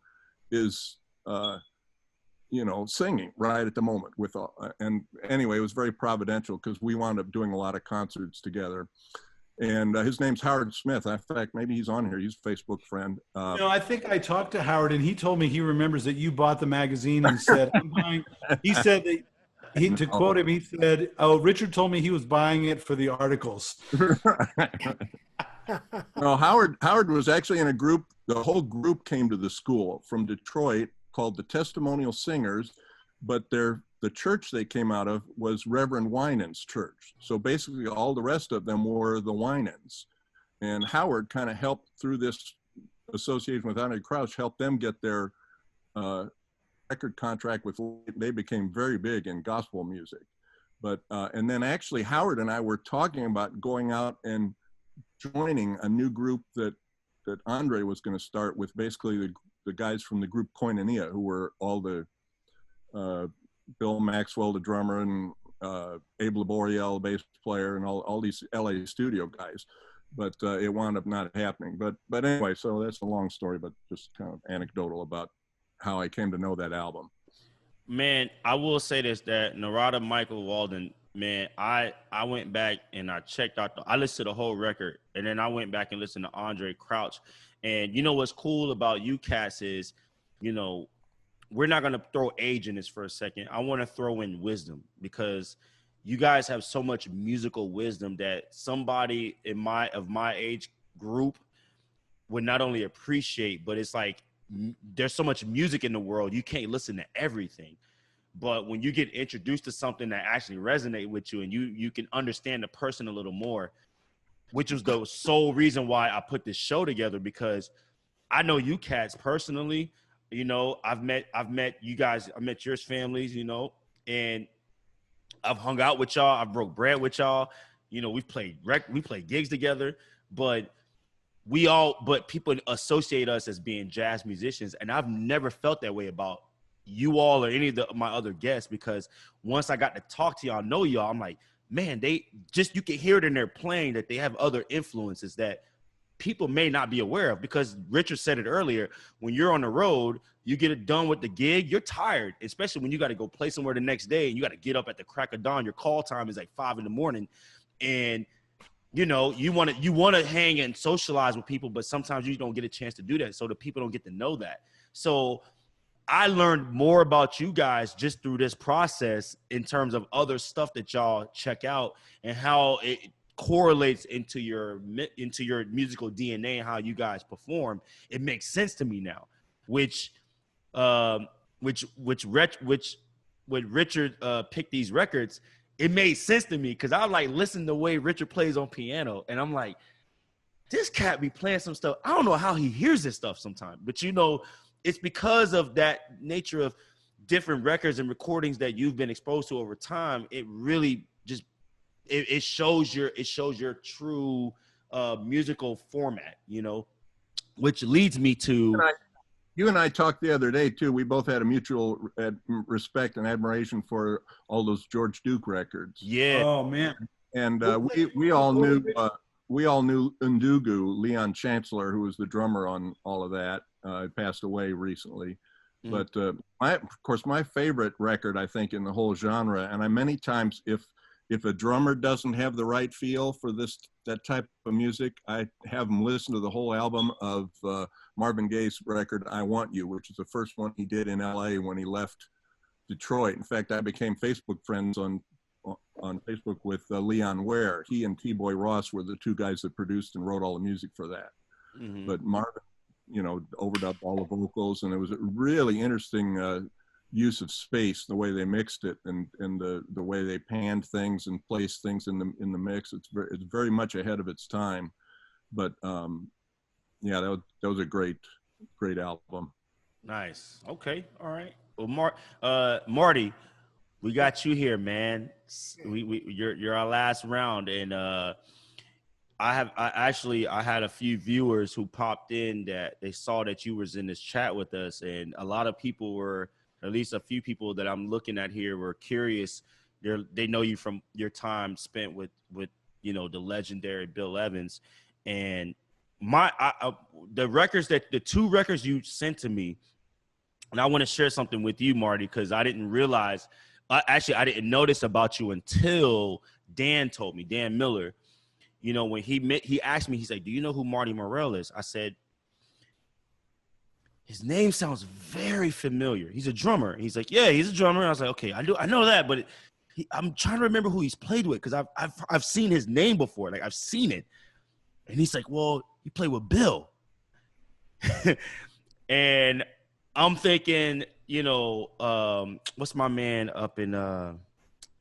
is, singing right at the moment with, and anyway, it was very providential because we wound up doing a lot of concerts together. And his name's Howard Smith. In fact, maybe he's on here. He's a Facebook friend. I think I talked to Howard, and he told me he remembers that you bought the magazine and said, I'm buying. He said that, to quote him, he said, oh, Richard told me he was buying it for the articles. No, Howard was actually in a group. The whole group came to the school from Detroit called the Testimonial Singers. but the church they came out of was Reverend Winans' church. So basically all the rest of them were the Winans. And Howard kind of helped through this association with Andrae Crouch, helped them get their record contract with, they became very big in gospel music. But, and then actually Howard and I were talking about going out and joining a new group that Andrae was going to start with, basically the guys from the group Koinonia, who were all the Bill Maxwell, the drummer, and Abe Laboriel, bass player, and all these LA studio guys. But it wound up not happening. But anyway, so that's a long story, but just kind of anecdotal about how I came to know that album. Man, I will say this, that Narada, Michael Walden, man, I went back and I checked out, I listened to the whole record, and then I went back and listened to Andrae Crouch. And you know what's cool about you cats is, you know, we're not going to throw age in this for a second. I want to throw in wisdom, because you guys have so much musical wisdom that somebody of my age group would not only appreciate, but it's like there's so much music in the world, you can't listen to everything. But when you get introduced to something that actually resonates with you and you can understand the person a little more, which was the sole reason why I put this show together, because I know you cats personally. You know, I've met you guys, I met your families, you know, and I've hung out with y'all. I've broke bread with y'all. You know, we played gigs together, but people associate us as being jazz musicians. And I've never felt that way about you all or any of my other guests, because once I got to talk to y'all, know y'all, I'm like, man, you can hear it in their playing that they have other influences that people may not be aware of. Because Richard said it earlier, when you're on the road, you get it done with the gig, you're tired, especially when you got to go play somewhere the next day and you got to get up at the crack of dawn. Your call time is like 5 a.m. and you know, you want to hang and socialize with people, but sometimes you don't get a chance to do that. So the people don't get to know that. So I learned more about you guys just through this process in terms of other stuff that y'all check out and how it correlates into your musical DNA and how you guys perform. It makes sense to me now, which when Richard picked these records, it made sense to me, because I like listen to the way Richard plays on piano, and I'm like, this cat be playing some stuff. I don't know how he hears this stuff sometimes, but you know, it's because of that nature of different records and recordings that you've been exposed to over time. It really just it shows your true musical format, you know, which leads me to. You and I talked the other day too. We both had a mutual respect and admiration for all those George Duke records. Yeah. Oh man. And we all knew Ndugu, Leon Chancellor, who was the drummer on all of that. Passed away recently. But of course, my favorite record, I think, in the whole genre, and I many times, if a drummer doesn't have the right feel for that type of music, I have him listen to the whole album of Marvin Gaye's record, I Want You, which is the first one he did in LA when he left Detroit. In fact, I became Facebook friends on Facebook with Leon Ware. He and T-Boy Ross were the two guys that produced and wrote all the music for that. Mm-hmm. But Marvin, you know, overdubbed all the vocals, and it was a really interesting use of space, the way they mixed it, and the way they panned things and placed things in the mix. It's very much ahead of its time. But yeah, that was a great album. Nice. Okay. All right. Well, Marty, we got you here, man. You're our last round, and I had a few viewers who popped in that they saw that you was in this chat with us, and a lot of people were, at least a few people that I'm looking at here, were curious. They know you from your time spent with you know, the legendary Bill Evans, and the two records you sent to me, and I want to share something with you, Marty, because I didn't realize, I didn't notice about you until Dan told me, Dan Miller. You know, when he asked me, he's like, do you know who Marty Morell is? I said, his name sounds very familiar. He's a drummer. And he's like, yeah, he's a drummer. And I was like, okay, I know that, but I'm trying to remember who he's played with, because I've seen his name before. Like, I've seen it. And he's like, well, you play with Bill. And I'm thinking, you know, what's my man up in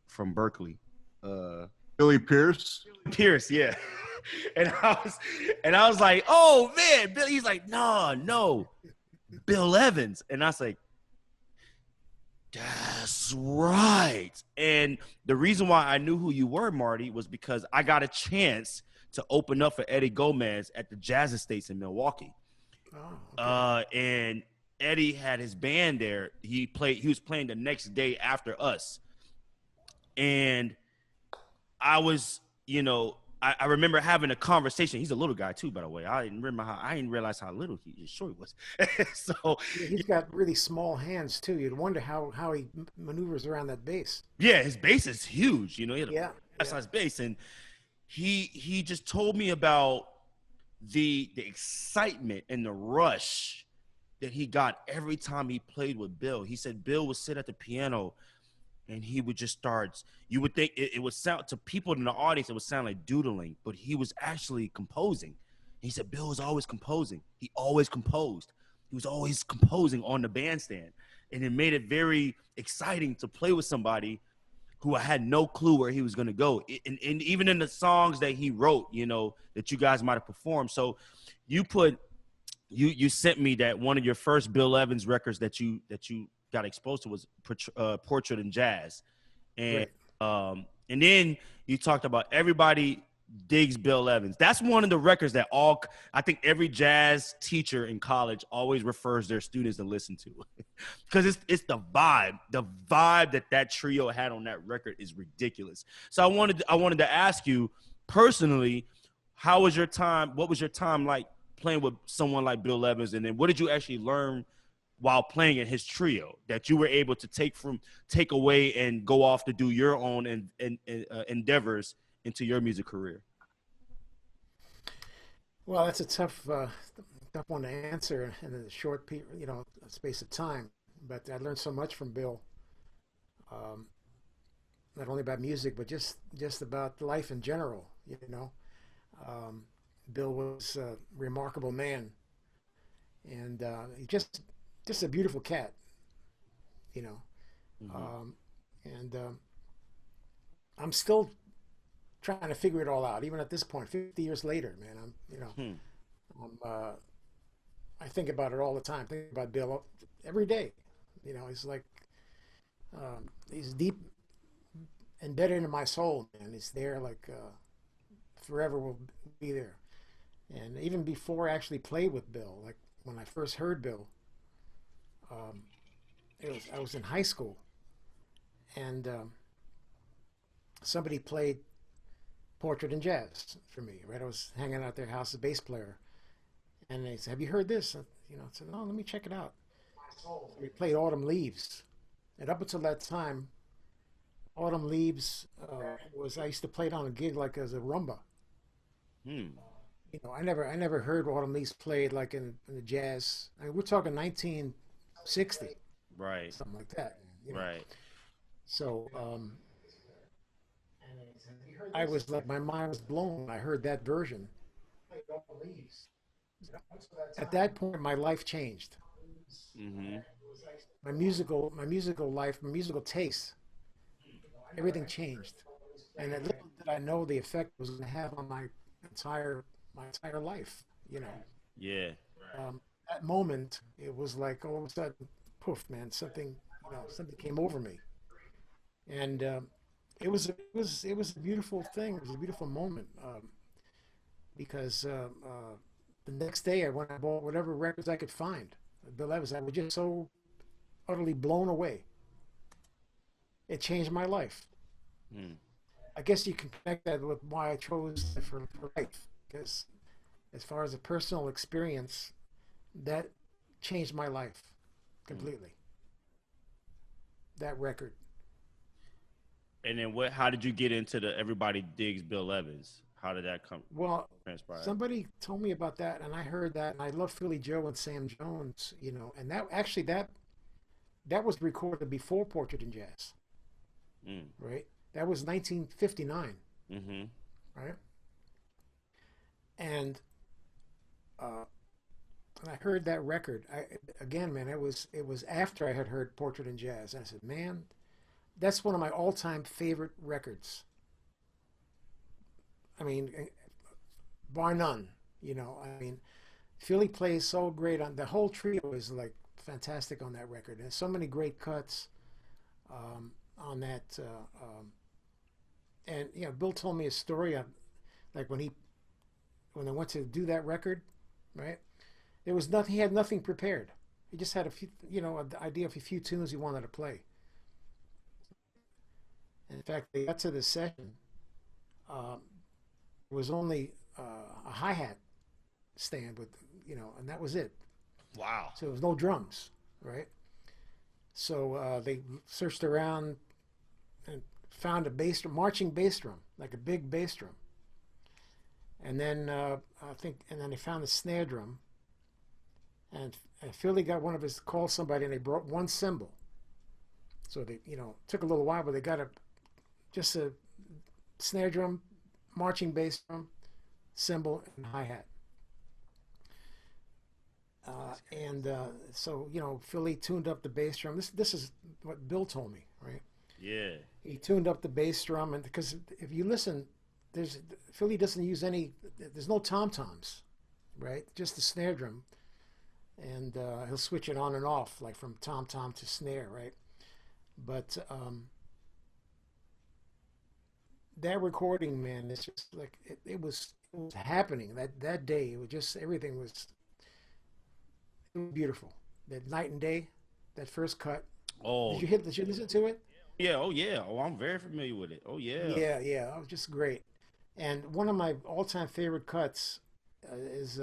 from Berkeley? Billy Pierce. Pierce, yeah. And I was like, oh man, Bill. He's like, no, Bill Evans. And I was like, that's right. And the reason why I knew who you were, Marty, was because I got a chance to open up for Eddie Gomez at the Jazz Estates in Milwaukee. Oh, okay. And Eddie had his band there. He was playing the next day after us. And I was, you know, I remember having a conversation. He's a little guy too, by the way. I didn't realize how little short he was. So yeah, he's got really small hands too. You'd wonder how he maneuvers around that bass. Yeah, his bass is huge. You know, he had a size bass, and he just told me about the excitement and the rush that he got every time he played with Bill. He said Bill would sit at the piano and he would just start. You would think it would sound to people in the audience, it would sound like doodling, but he was actually composing. He said Bill was always composing. He always composed. He was always composing on the bandstand, and it made it very exciting to play with somebody who I had no clue where he was going to go. And even in the songs that he wrote, you know, that you guys might have performed. So you sent me that one of your first Bill Evans records that you got exposed to was Portrait in Jazz. And right. And then you talked about Everybody Digs Bill Evans. That's one of the records that I think every jazz teacher in college always refers their students to listen to, because it's the vibe that trio had on that record is ridiculous. So I wanted to ask you personally, what was your time like playing with someone like Bill Evans, and then what did you actually learn while playing in his trio that you were able to take away and go off to do your own endeavors into your music career? Well, that's a tough one to answer in a short space of time. But I learned so much from Bill, not only about music, but just about life in general. You know, Bill was a remarkable man, and he just a beautiful cat. You know, mm-hmm. I'm still trying to figure it all out, even at this point, 50 years later, man. I think about it all the time. Think about Bill every day. You know, he's like, he's deep embedded into my soul, man. He's there, like, forever will be there. And even before I actually played with Bill, like when I first heard Bill, I was in high school, and somebody played Portrait in Jazz for me, right? I was hanging out at their house, a bass player, and they said, "Have you heard this?" I said, "No, let me check it out." So we played Autumn Leaves, and up until that time, Autumn Leaves I used to play it on a gig like as a rumba. You know, I never heard Autumn Leaves played like in the jazz. I mean, we're talking 1960, right? Something like that, you know? Right. So. I was like, my mind was blown when I heard that version. At that point, my life changed. Mm-hmm. My musical life, my musical taste, everything changed. And little did I know the effect it was going to have on my entire life. You know. Yeah. That moment, it was like all of a sudden, poof, man, something came over me, and. It was a beautiful thing. It was a beautiful moment, because the next day I went and bought whatever records I could find. Bill Evans, I was just so utterly blown away. It changed my life. I guess you can connect that with why I chose for life, because as far as a personal experience, that changed my life completely. That record. And then how did you get into the Everybody Digs Bill Evans? How did that transpire? Somebody told me about that, and I heard that, and I love Philly Joe and Sam Jones, you know, and that was recorded before Portrait in Jazz, right? That was 1959, right? And I heard that record, again, man, it was after I had heard Portrait in Jazz. And I said, man, that's one of my all-time favorite records. I mean, bar none. You know, I mean, Philly plays so great on the whole trio is like fantastic on that record. There's so many great cuts on that. And you know, Bill told me a story of like when I went to do that record, right? There was nothing. He had nothing prepared. He just had a few, you know, an idea of a few tunes he wanted to play. In fact, they got to the session. It was only a hi-hat stand with, you know, and that was it. Wow. So there was no drums, right? So they searched around and found a bass drum, marching bass drum, like a big bass drum. And then and then they found the snare drum. And Philly got one of his, called somebody, and they brought one cymbal. So they, you know, took a little while, but they got just a snare drum, marching bass drum, cymbal, and hi-hat. So, you know, Philly tuned up the bass drum. This is what Bill told me, right? Yeah. He tuned up the bass drum, and because if you listen, Philly doesn't use there's no tom-toms, right? Just the snare drum. And he'll switch it on and off, like from tom-tom to snare, right? But that recording, man, it's just like it was happening that day. It was just, everything was beautiful. That Night and Day, that first cut. Oh. Did you listen to it? Yeah. Oh yeah. Oh, I'm very familiar with it. Oh yeah. Yeah. It was just great. And one of my all-time favorite cuts is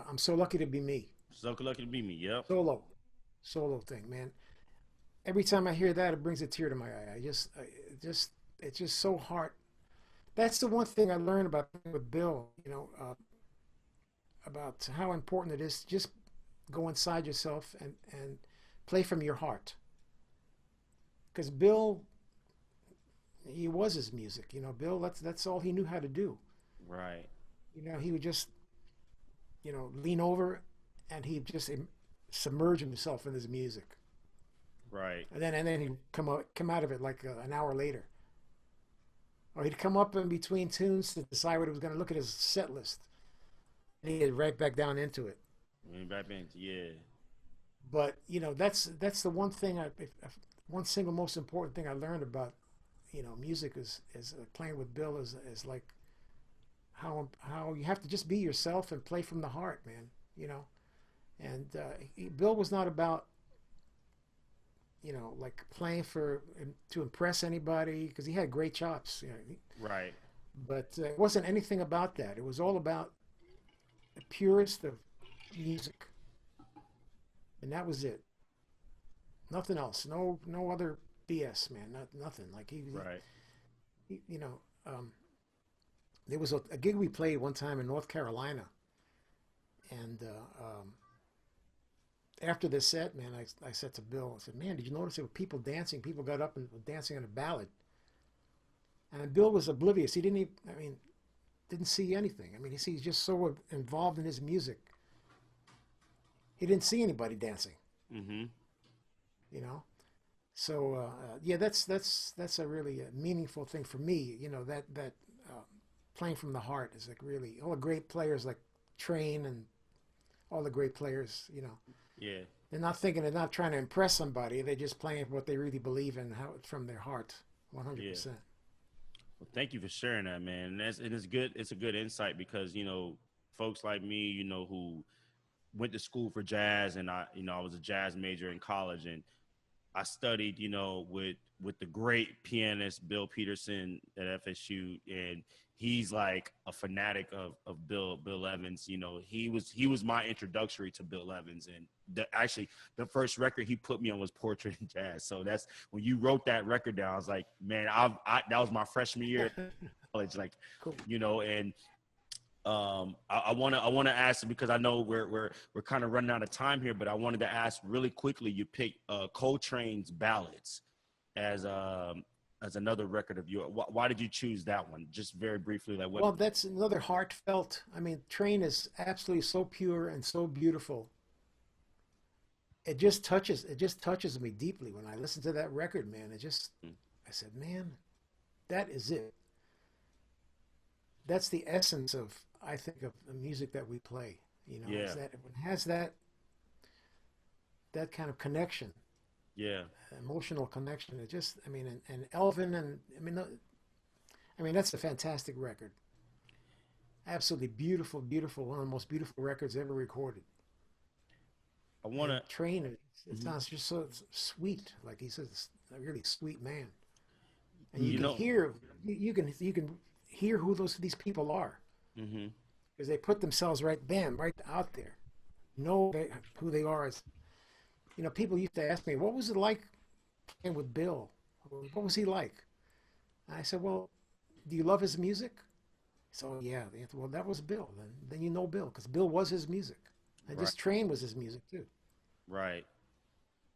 I'm So Lucky to Be Me. So lucky to be me. Yep. Solo thing, man. Every time I hear that, it brings a tear to my eye. It's just so hard. That's the one thing I learned about with Bill, you know, about how important it is to just go inside yourself and play from your heart. Because Bill, he was his music, you know. Bill, that's all he knew how to do. Right. You know, he would just, you know, lean over and he'd just submerge himself in his music. Right. And then he'd come out of it like an hour later. Or he'd come up in between tunes to decide what he was going to look at his set list. And he'd get right back down into it. Yeah. But, you know, that's the one thing, one single most important thing I learned about, you know, music is playing with Bill is like how you have to just be yourself and play from the heart, man, you know. And Bill was not about, you know, like playing to impress anybody, because he had great chops, you know. Right. But it wasn't anything about that. It was all about the purest of music, and that was it. Nothing else. No other BS, man. Nothing. Like Right. you know. There was a gig we played one time in North Carolina, and after the set, man, I said to Bill, I said, man, did you notice there were people dancing? People got up and were dancing on a ballad. And Bill was oblivious. He didn't see anything. I mean, he's just so involved in his music. He didn't see anybody dancing. Mm-hmm. You know? So, yeah, that's a really meaningful thing for me, you know, that playing from the heart is like really, all the great players like Train and all the great players, you know. Yeah. They're not trying to impress somebody. They're just playing what they really believe in, from their heart, 100%. Yeah. Well, thank you for sharing that, man. And it's good. It's a good insight because, you know, folks like me, you know, who went to school for jazz, and I was a jazz major in college, and I studied, you know, with the great pianist Bill Peterson at FSU, and he's like a fanatic of Bill Evans. You know, he was my introductory to Bill Evans, and the first record he put me on was Portrait in Jazz. So that's when you wrote that record down. I was like, man, that was my freshman year at college, like, cool. You know, and I want to ask, because I know we're kind of running out of time here, but I wanted to ask really quickly. You picked Coltrane's ballads as as another record of yours. Why did you choose that one? Just very briefly, like what? Well, that's another heartfelt. I mean, Train is absolutely so pure and so beautiful. It just touches me deeply when I listen to that record, man. I said, man, that is it. That's the essence of, I think, of the music that we play. You know, Yeah. is that it has that kind of connection, Yeah. emotional connection. It just, I mean, and Elvin, and I mean, that's a fantastic record. Absolutely beautiful, beautiful, one of the most beautiful records ever recorded. I want to. And Train, it sounds just so sweet. Like he says, it's a really sweet man. And you You can know. hear, you can hear who these people are, Hmm. because they put themselves right, bam, right out there. Know who they are. As you know, people used to ask me, "What was it like playing with Bill? What was he like?" And I said, "Well, do you love his music?" He said, "Oh yeah." They said, "Well, that was Bill. Then you know Bill, because Bill was his music, and Right. just Train was his music too. Right.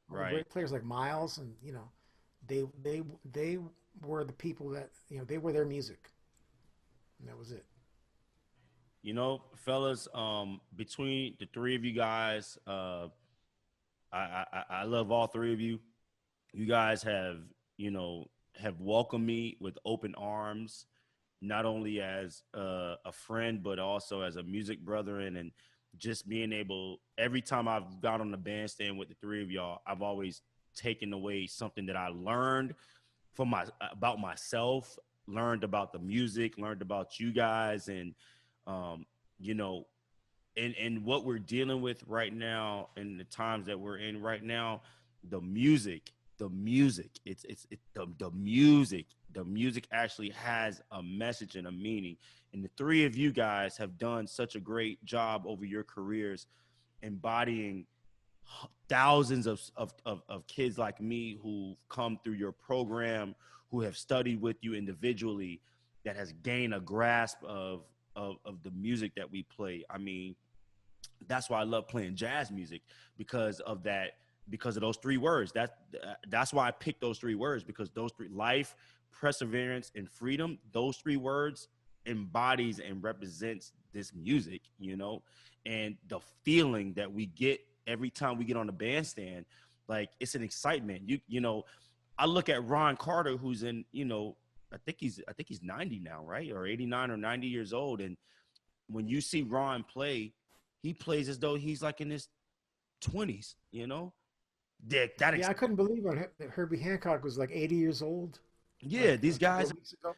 All the Right. great players like Miles, and you know, they were the people that, you know, they were their music, and that was it." You know, fellas, between the three of you guys, I love all three of you. You guys have, you know, have welcomed me with open arms, not only as a friend, but also as a music brother. And just being able, every time I've got on the bandstand with the three of y'all, I've always taken away something that I learned from about myself, learned about the music, learned about you guys, and um, you know, and what we're dealing with right now, and the times that we're in right now, the music, the music actually has a message and a meaning. And the three of you guys have done such a great job over your careers embodying thousands of kids like me who've come through your program, who have studied with you individually, that has gained a grasp of the music that we play. I mean, that's why I love playing jazz music, because of that, because of those three words. That's why I picked those three words, because those three: life, perseverance, and freedom. Those three words embodies and represents this music, you know, and the feeling that we get every time we get on the bandstand, like it's an excitement. You know, I look at Ron Carter, who's in, you know, I think he's 90 now, right? Or 89 or 90 years old. And when you see Ron play, he plays as though he's like in his 20s, you know? Yeah, I couldn't believe when Herbie Hancock was like 80 years old, Yeah, like a couple of weeks ago.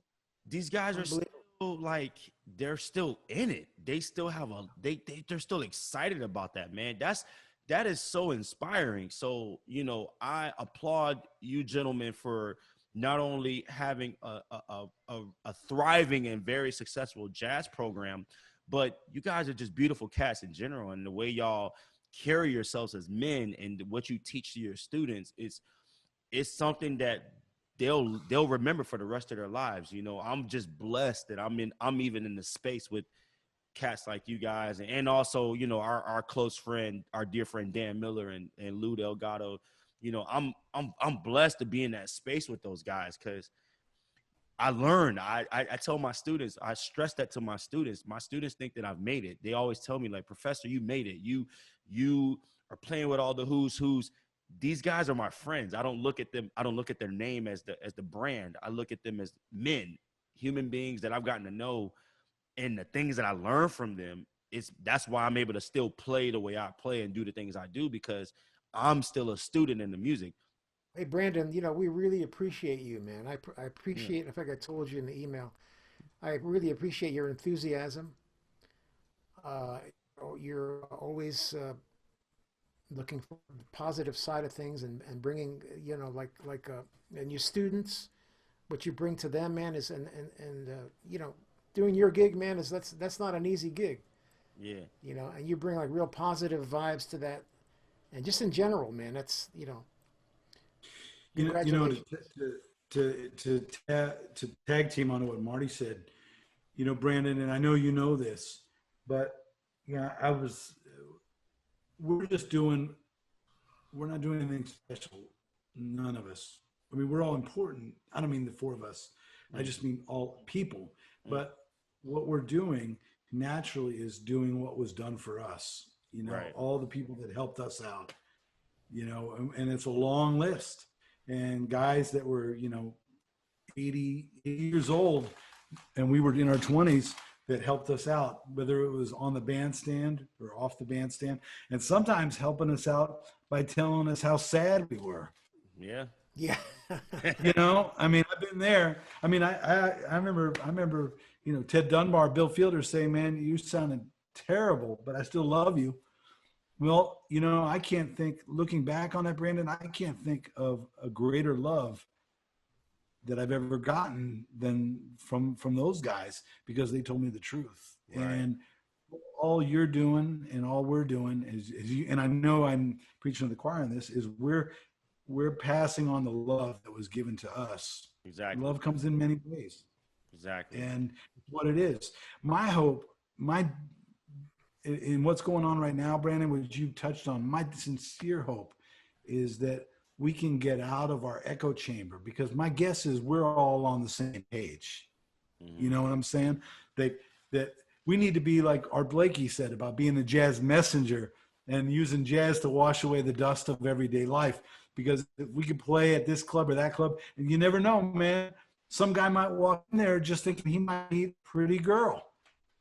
these guys are Unbelievable. still like, they're still in it. They still have they're still excited about that, man. That is so inspiring. So, you know, I applaud you gentlemen for not only having a thriving and very successful jazz program, but you guys are just beautiful cats in general. And the way y'all carry yourselves as men and what you teach to your students is, it's something that they'll remember for the rest of their lives. You know, I'm just blessed that I'm even in the space with cats like you guys, and also, you know, our close friend, our dear friend Dan Miller and Lou Delgado. You know, I'm blessed to be in that space with those guys, because I learned. I tell my students, I stress that to my students. My students think that I've made it. They always tell me, like, Professor, you made it. You are playing with all the who's. These guys are my friends. I don't look at them. I don't look at their name as the brand. I look at them as men, human beings that I've gotten to know, and the things that I learned from them. That's why I'm able to still play the way I play and do the things I do, because I'm still a student in the music. Hey, Brandon, you know, we really appreciate you, man. I Yeah. appreciate, in fact, I told you in the email, I really appreciate your enthusiasm. Uh, you're always looking for the positive side of things, and bringing, you know, and your students, what you bring to them, man, is, and you know, doing your gig, man, is that's not an easy gig, Yeah. you know, and you bring like real positive vibes to that, and just in general, man, that's, you know, You know, congratulations. to tag team on what Marty said, you know, Brandon, and I know you know this, but yeah, we're just doing, we're not doing anything special. None of us. I mean, we're all important. I don't mean the four of us. I just mean all people. But what we're doing naturally is doing what was done for us. You know, Right. all the people that helped us out, you know, and it's a long list. And guys that were, you know, 80 years old and we were in our 20s that helped us out, whether it was on the bandstand or off the bandstand, and sometimes helping us out by telling us how sad we were. Yeah. Yeah. You know, I mean, I've been there. I mean, I remember, you know, Ted Dunbar, Bill Fielder saying, man, you sounded terrible, but I still love you. Well, you know, I can't think, looking back on that, Brandon, I can't think of a greater love that I've ever gotten than from those guys, because they told me the truth. Right. And all you're doing and all we're doing is you, and I know I'm preaching to the choir on this, is we're passing on the love that was given to us. Exactly. Love comes in many ways. Exactly. And what it is. My hope, in what's going on right now, Brandon, which you touched on, my sincere hope is that we can get out of our echo chamber, because my guess is we're all on the same page. Mm-hmm. You know what I'm saying? That we need to be like Art Blakey said about being a jazz messenger and using jazz to wash away the dust of everyday life. Because if we could play at this club or that club, and you never know, man, some guy might walk in there just thinking he might meet a pretty girl,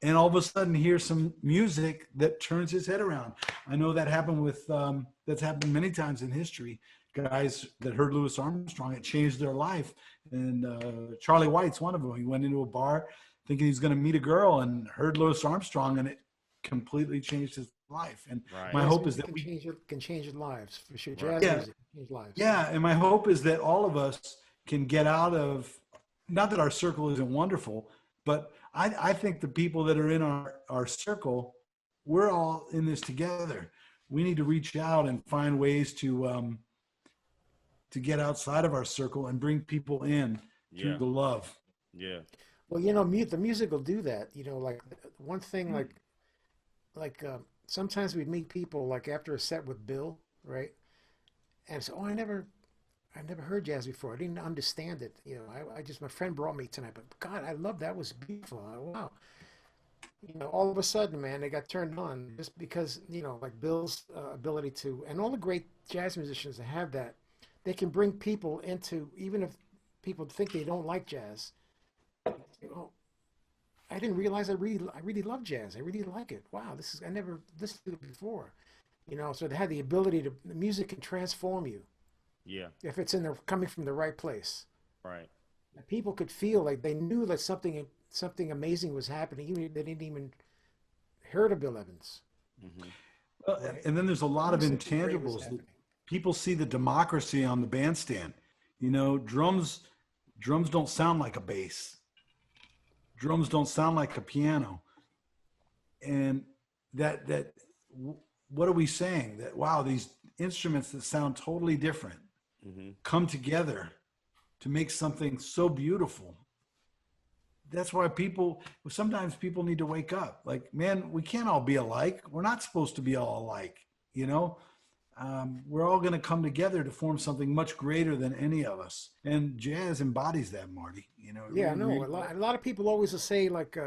and all of a sudden hear some music that turns his head around. I know that happened with, that's happened many times in history. Guys that heard Louis Armstrong, it changed their life. And Charlie White's one of them. He went into a bar thinking he was going to meet a girl and heard Louis Armstrong, and it completely changed his life. And Right. my hope is that can change lives for sure. Right. Jazz Yeah. music can change lives. Yeah, and my hope is that all of us can get out of, not that our circle isn't wonderful, but I think the people that are in our circle, we're all in this together. We need to reach out and find ways to get outside of our circle and bring people in through Yeah. the love. Yeah. Well, you know, the music will do that. You know, like one thing, like sometimes we'd meet people like after a set with Bill, right? And so, oh, I never heard jazz before. I didn't understand it. You know, I just, my friend brought me tonight, but God, I love that. Was beautiful. Wow. You know, all of a sudden, man, they got turned on just because, you know, like Bill's ability to, and all the great jazz musicians that have that, they can bring people into, even if people think they don't like jazz. You know, I didn't realize I really love jazz. I really like it. Wow, I never listened to it before. You know, so they have the ability to, the music can transform you. Yeah. If it's coming from the right place. Right. And people could feel like they knew that something amazing was happening, even if they didn't even heard of Bill Evans. Mm-hmm. Well, and then there's a lot of Something great was intangibles that happening. people see the democracy on the bandstand. You know, drums don't sound like a bass. Drums don't sound like a piano. And what are we saying? That, wow, these instruments that sound totally different come together to make something so beautiful. That's why sometimes people need to wake up. Like, man, we can't all be alike. We're not supposed to be all alike, you know? We're all going to come together to form something much greater than any of us. And jazz embodies that, Marty. You know. Yeah, no. A lot of people always will say, like,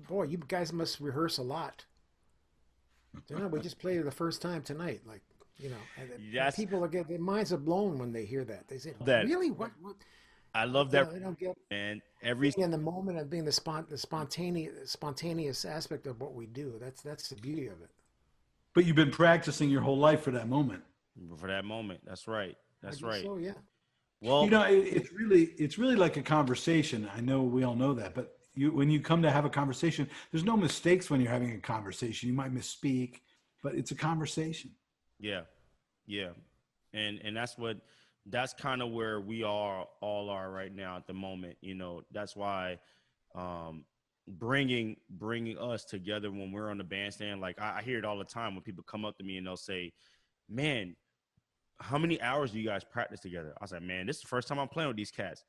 boy, you guys must rehearse a lot. You know, we just played it the first time tonight. Like, you know, and Yes. people get their minds are blown when they hear that. They say, That- really? What? I love You that. know, they don't get And every being in the moment and being the spontaneous aspect of what we do. That's the beauty of it. But you've been practicing your whole life for that moment. for that moment. That's right. I That's guess right. So yeah. Well, You know, it's really like a conversation. I know we all know that, but when you come to have a conversation, there's no mistakes when you're having a conversation. You might misspeak, but it's a conversation. yeah, yeah, and that's kind of where we all are right now at the moment. You know, that's why bringing us together when we're on the bandstand. Like I hear it all the time when people come up to me and they'll say, "Man, how many hours do you guys practice together?" I was like, "Man, this is the first time I'm playing with these cats."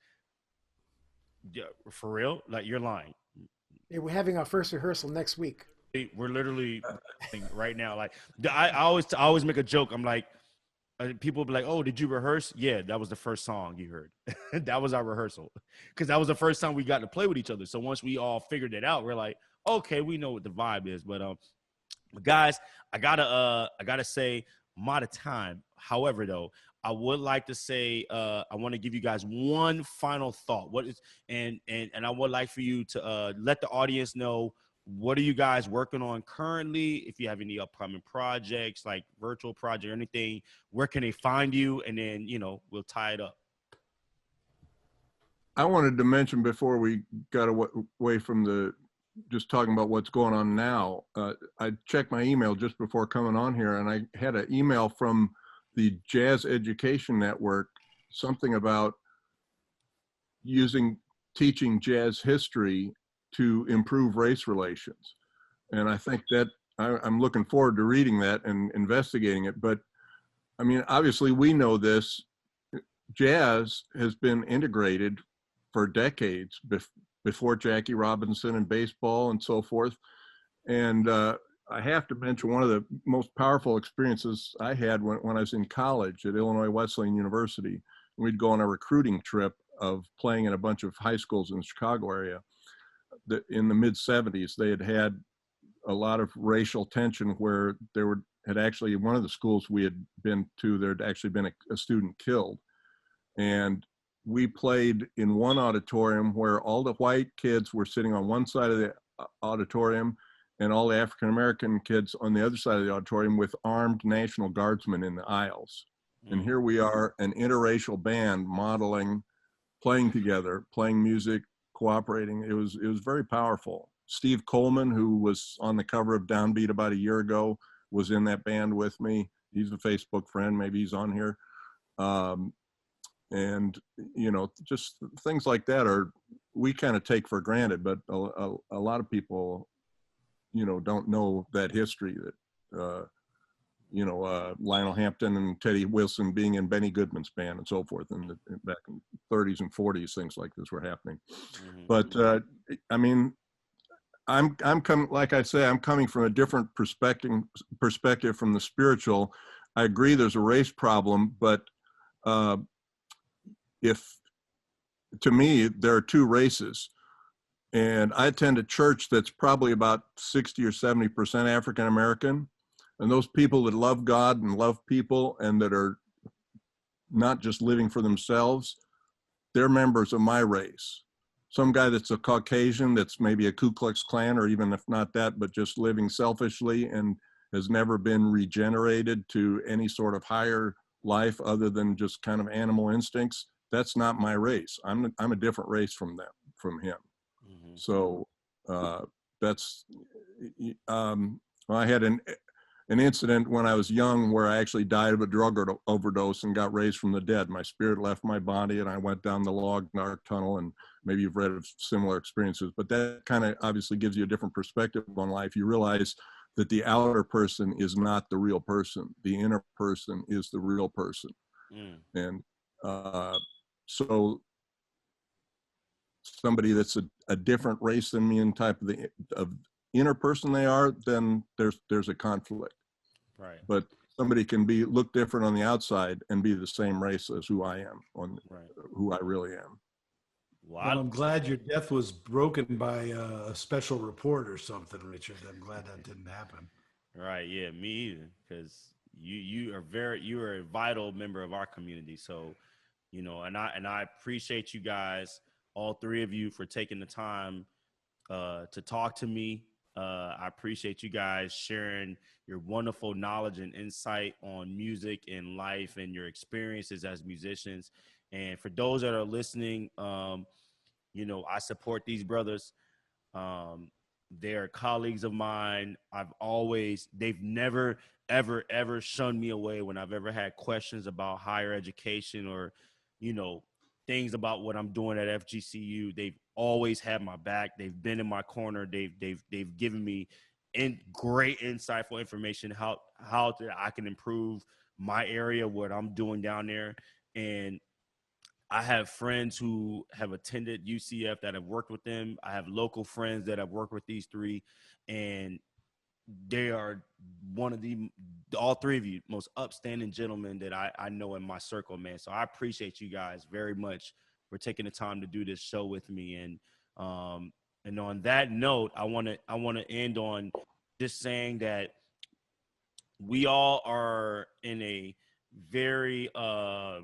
Yeah, for real? Like, you're lying. Yeah, we're having our first rehearsal next week. We're literally right now. Like, I always make a joke. I'm like, people will be like, oh, did you rehearse? Yeah, that was the first song you heard. That was our rehearsal, because that was the first time we got to play with each other. So once we all figured it out, we're like, okay, we know what the vibe is. But guys, I gotta say, I'm out of time. However, though, I would like to say, I want to give you guys one final thought. What is and I would like for you to let the audience know, what are you guys working on currently? If you have any upcoming projects, like virtual project or anything, where can they find you? And then, we'll tie it up. I wanted to mention before we got away from the just talking about what's going on now. I checked my email just before coming on here, and I had an email from the Jazz Education Network, something about teaching jazz history to improve race relations. And I think that I'm looking forward to reading that and investigating it. But I mean, obviously we know this, jazz has been integrated for decades before Jackie Robinson and baseball and so forth. And I have to mention one of the most powerful experiences I had when I was in college at Illinois Wesleyan University. We'd go on a recruiting trip of playing in a bunch of high schools in the Chicago area. In the mid 70s, they had a lot of racial tension where had actually, one of the schools we had been to, there had actually been a student killed. And we played in one auditorium where all the white kids were sitting on one side of the auditorium and all the African-American kids on the other side of the auditorium with armed National Guardsmen in the aisles. And here we are, an interracial band modeling, playing together, playing music, cooperating. It was very powerful. Steve Coleman, who was on the cover of Downbeat about a year ago, was in that band with me. He's a Facebook friend, maybe he's on here. And, just things like that we kind of take for granted, but a lot of people, don't know that history that, Lionel Hampton and Teddy Wilson being in Benny Goodman's band and so forth, and back in 30s and 40s, things like this were happening. Mm-hmm. But I mean, I'm coming, like I say, I'm coming from a different perspective from the spiritual. I agree there's a race problem, but to me, there are two races. And I attend a church that's probably about 60 or 70% African American. And those people that love God and love people and that are not just living for themselves, they're members of my race. Some guy that's a Caucasian, that's maybe a Ku Klux Klan, or even if not that, but just living selfishly and has never been regenerated to any sort of higher life other than just kind of animal instincts. That's not my race. I'm a different race from him. Mm-hmm. So that's, I had an incident when I was young where I actually died of a drug overdose and got raised from the dead. My spirit left my body and I went down the log dark tunnel, and maybe you've read of similar experiences, but that kind of obviously gives you a different perspective on life. You realize that the outer person is not the real person. The inner person is the real person. Mm. And so somebody that's a different race than me and type of inner person they are, then there's a conflict. Right. But somebody can look different on the outside and be the same race as who I am, who I really am. Well, I'm glad your death was broken by a special report or something, Richard. I'm glad that didn't happen. Right. Yeah, me either. Because you are a vital member of our community. So, and I appreciate you guys, all three of you, for taking the time to talk to me. I appreciate you guys sharing your wonderful knowledge and insight on music and life and your experiences as musicians. And for those that are listening, I support these brothers. They're colleagues of mine. They've never, ever shunned me away when I've ever had questions about higher education or, things about what I'm doing at FGCU. They've always had my back. They've been in my corner. They've given me great insightful information how I can improve my area, what I'm doing down there. And I have friends who have attended UCF that have worked with them. I have local friends that have worked with these three, and they are one of all three of you, most upstanding gentlemen that I know in my circle, man. So I appreciate you guys very much for taking the time to do this show with me. And on that note, I want to end on just saying that we all are in a very a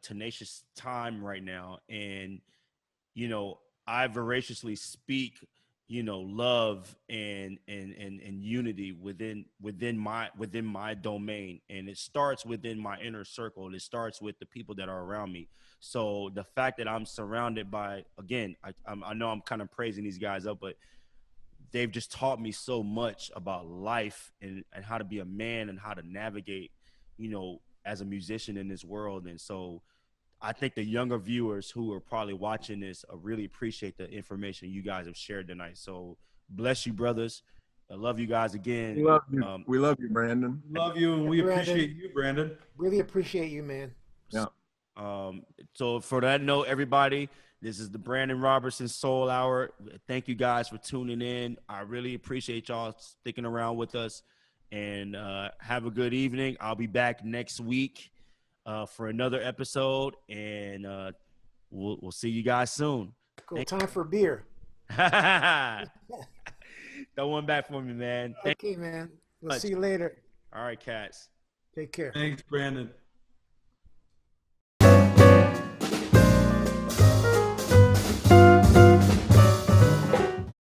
tenacious time right now, and I voraciously speak love and unity within my domain, and it starts within my inner circle. It starts with the people that are around me. So the fact that I'm surrounded by, again, I know I'm kind of praising these guys up, but they've just taught me so much about life and how to be a man and how to navigate, as a musician in this world. And so I think the younger viewers who are probably watching this really appreciate the information you guys have shared tonight. So bless you, brothers. I love you guys again. We love you. We love you, Brandon. Love you, and we appreciate you, Brandon. Really appreciate you, man. Yeah. So for that note, everybody, this is the Brandon Robertson Soul Hour. Thank you guys for tuning in. I really appreciate y'all sticking around with us, and have a good evening. I'll be back next week for another episode, and we'll see you guys soon. Cool. Time for beer. Throw one back for me, man. Okay, man. We'll see you later. All right, cats. Take care. Thanks, Brandon.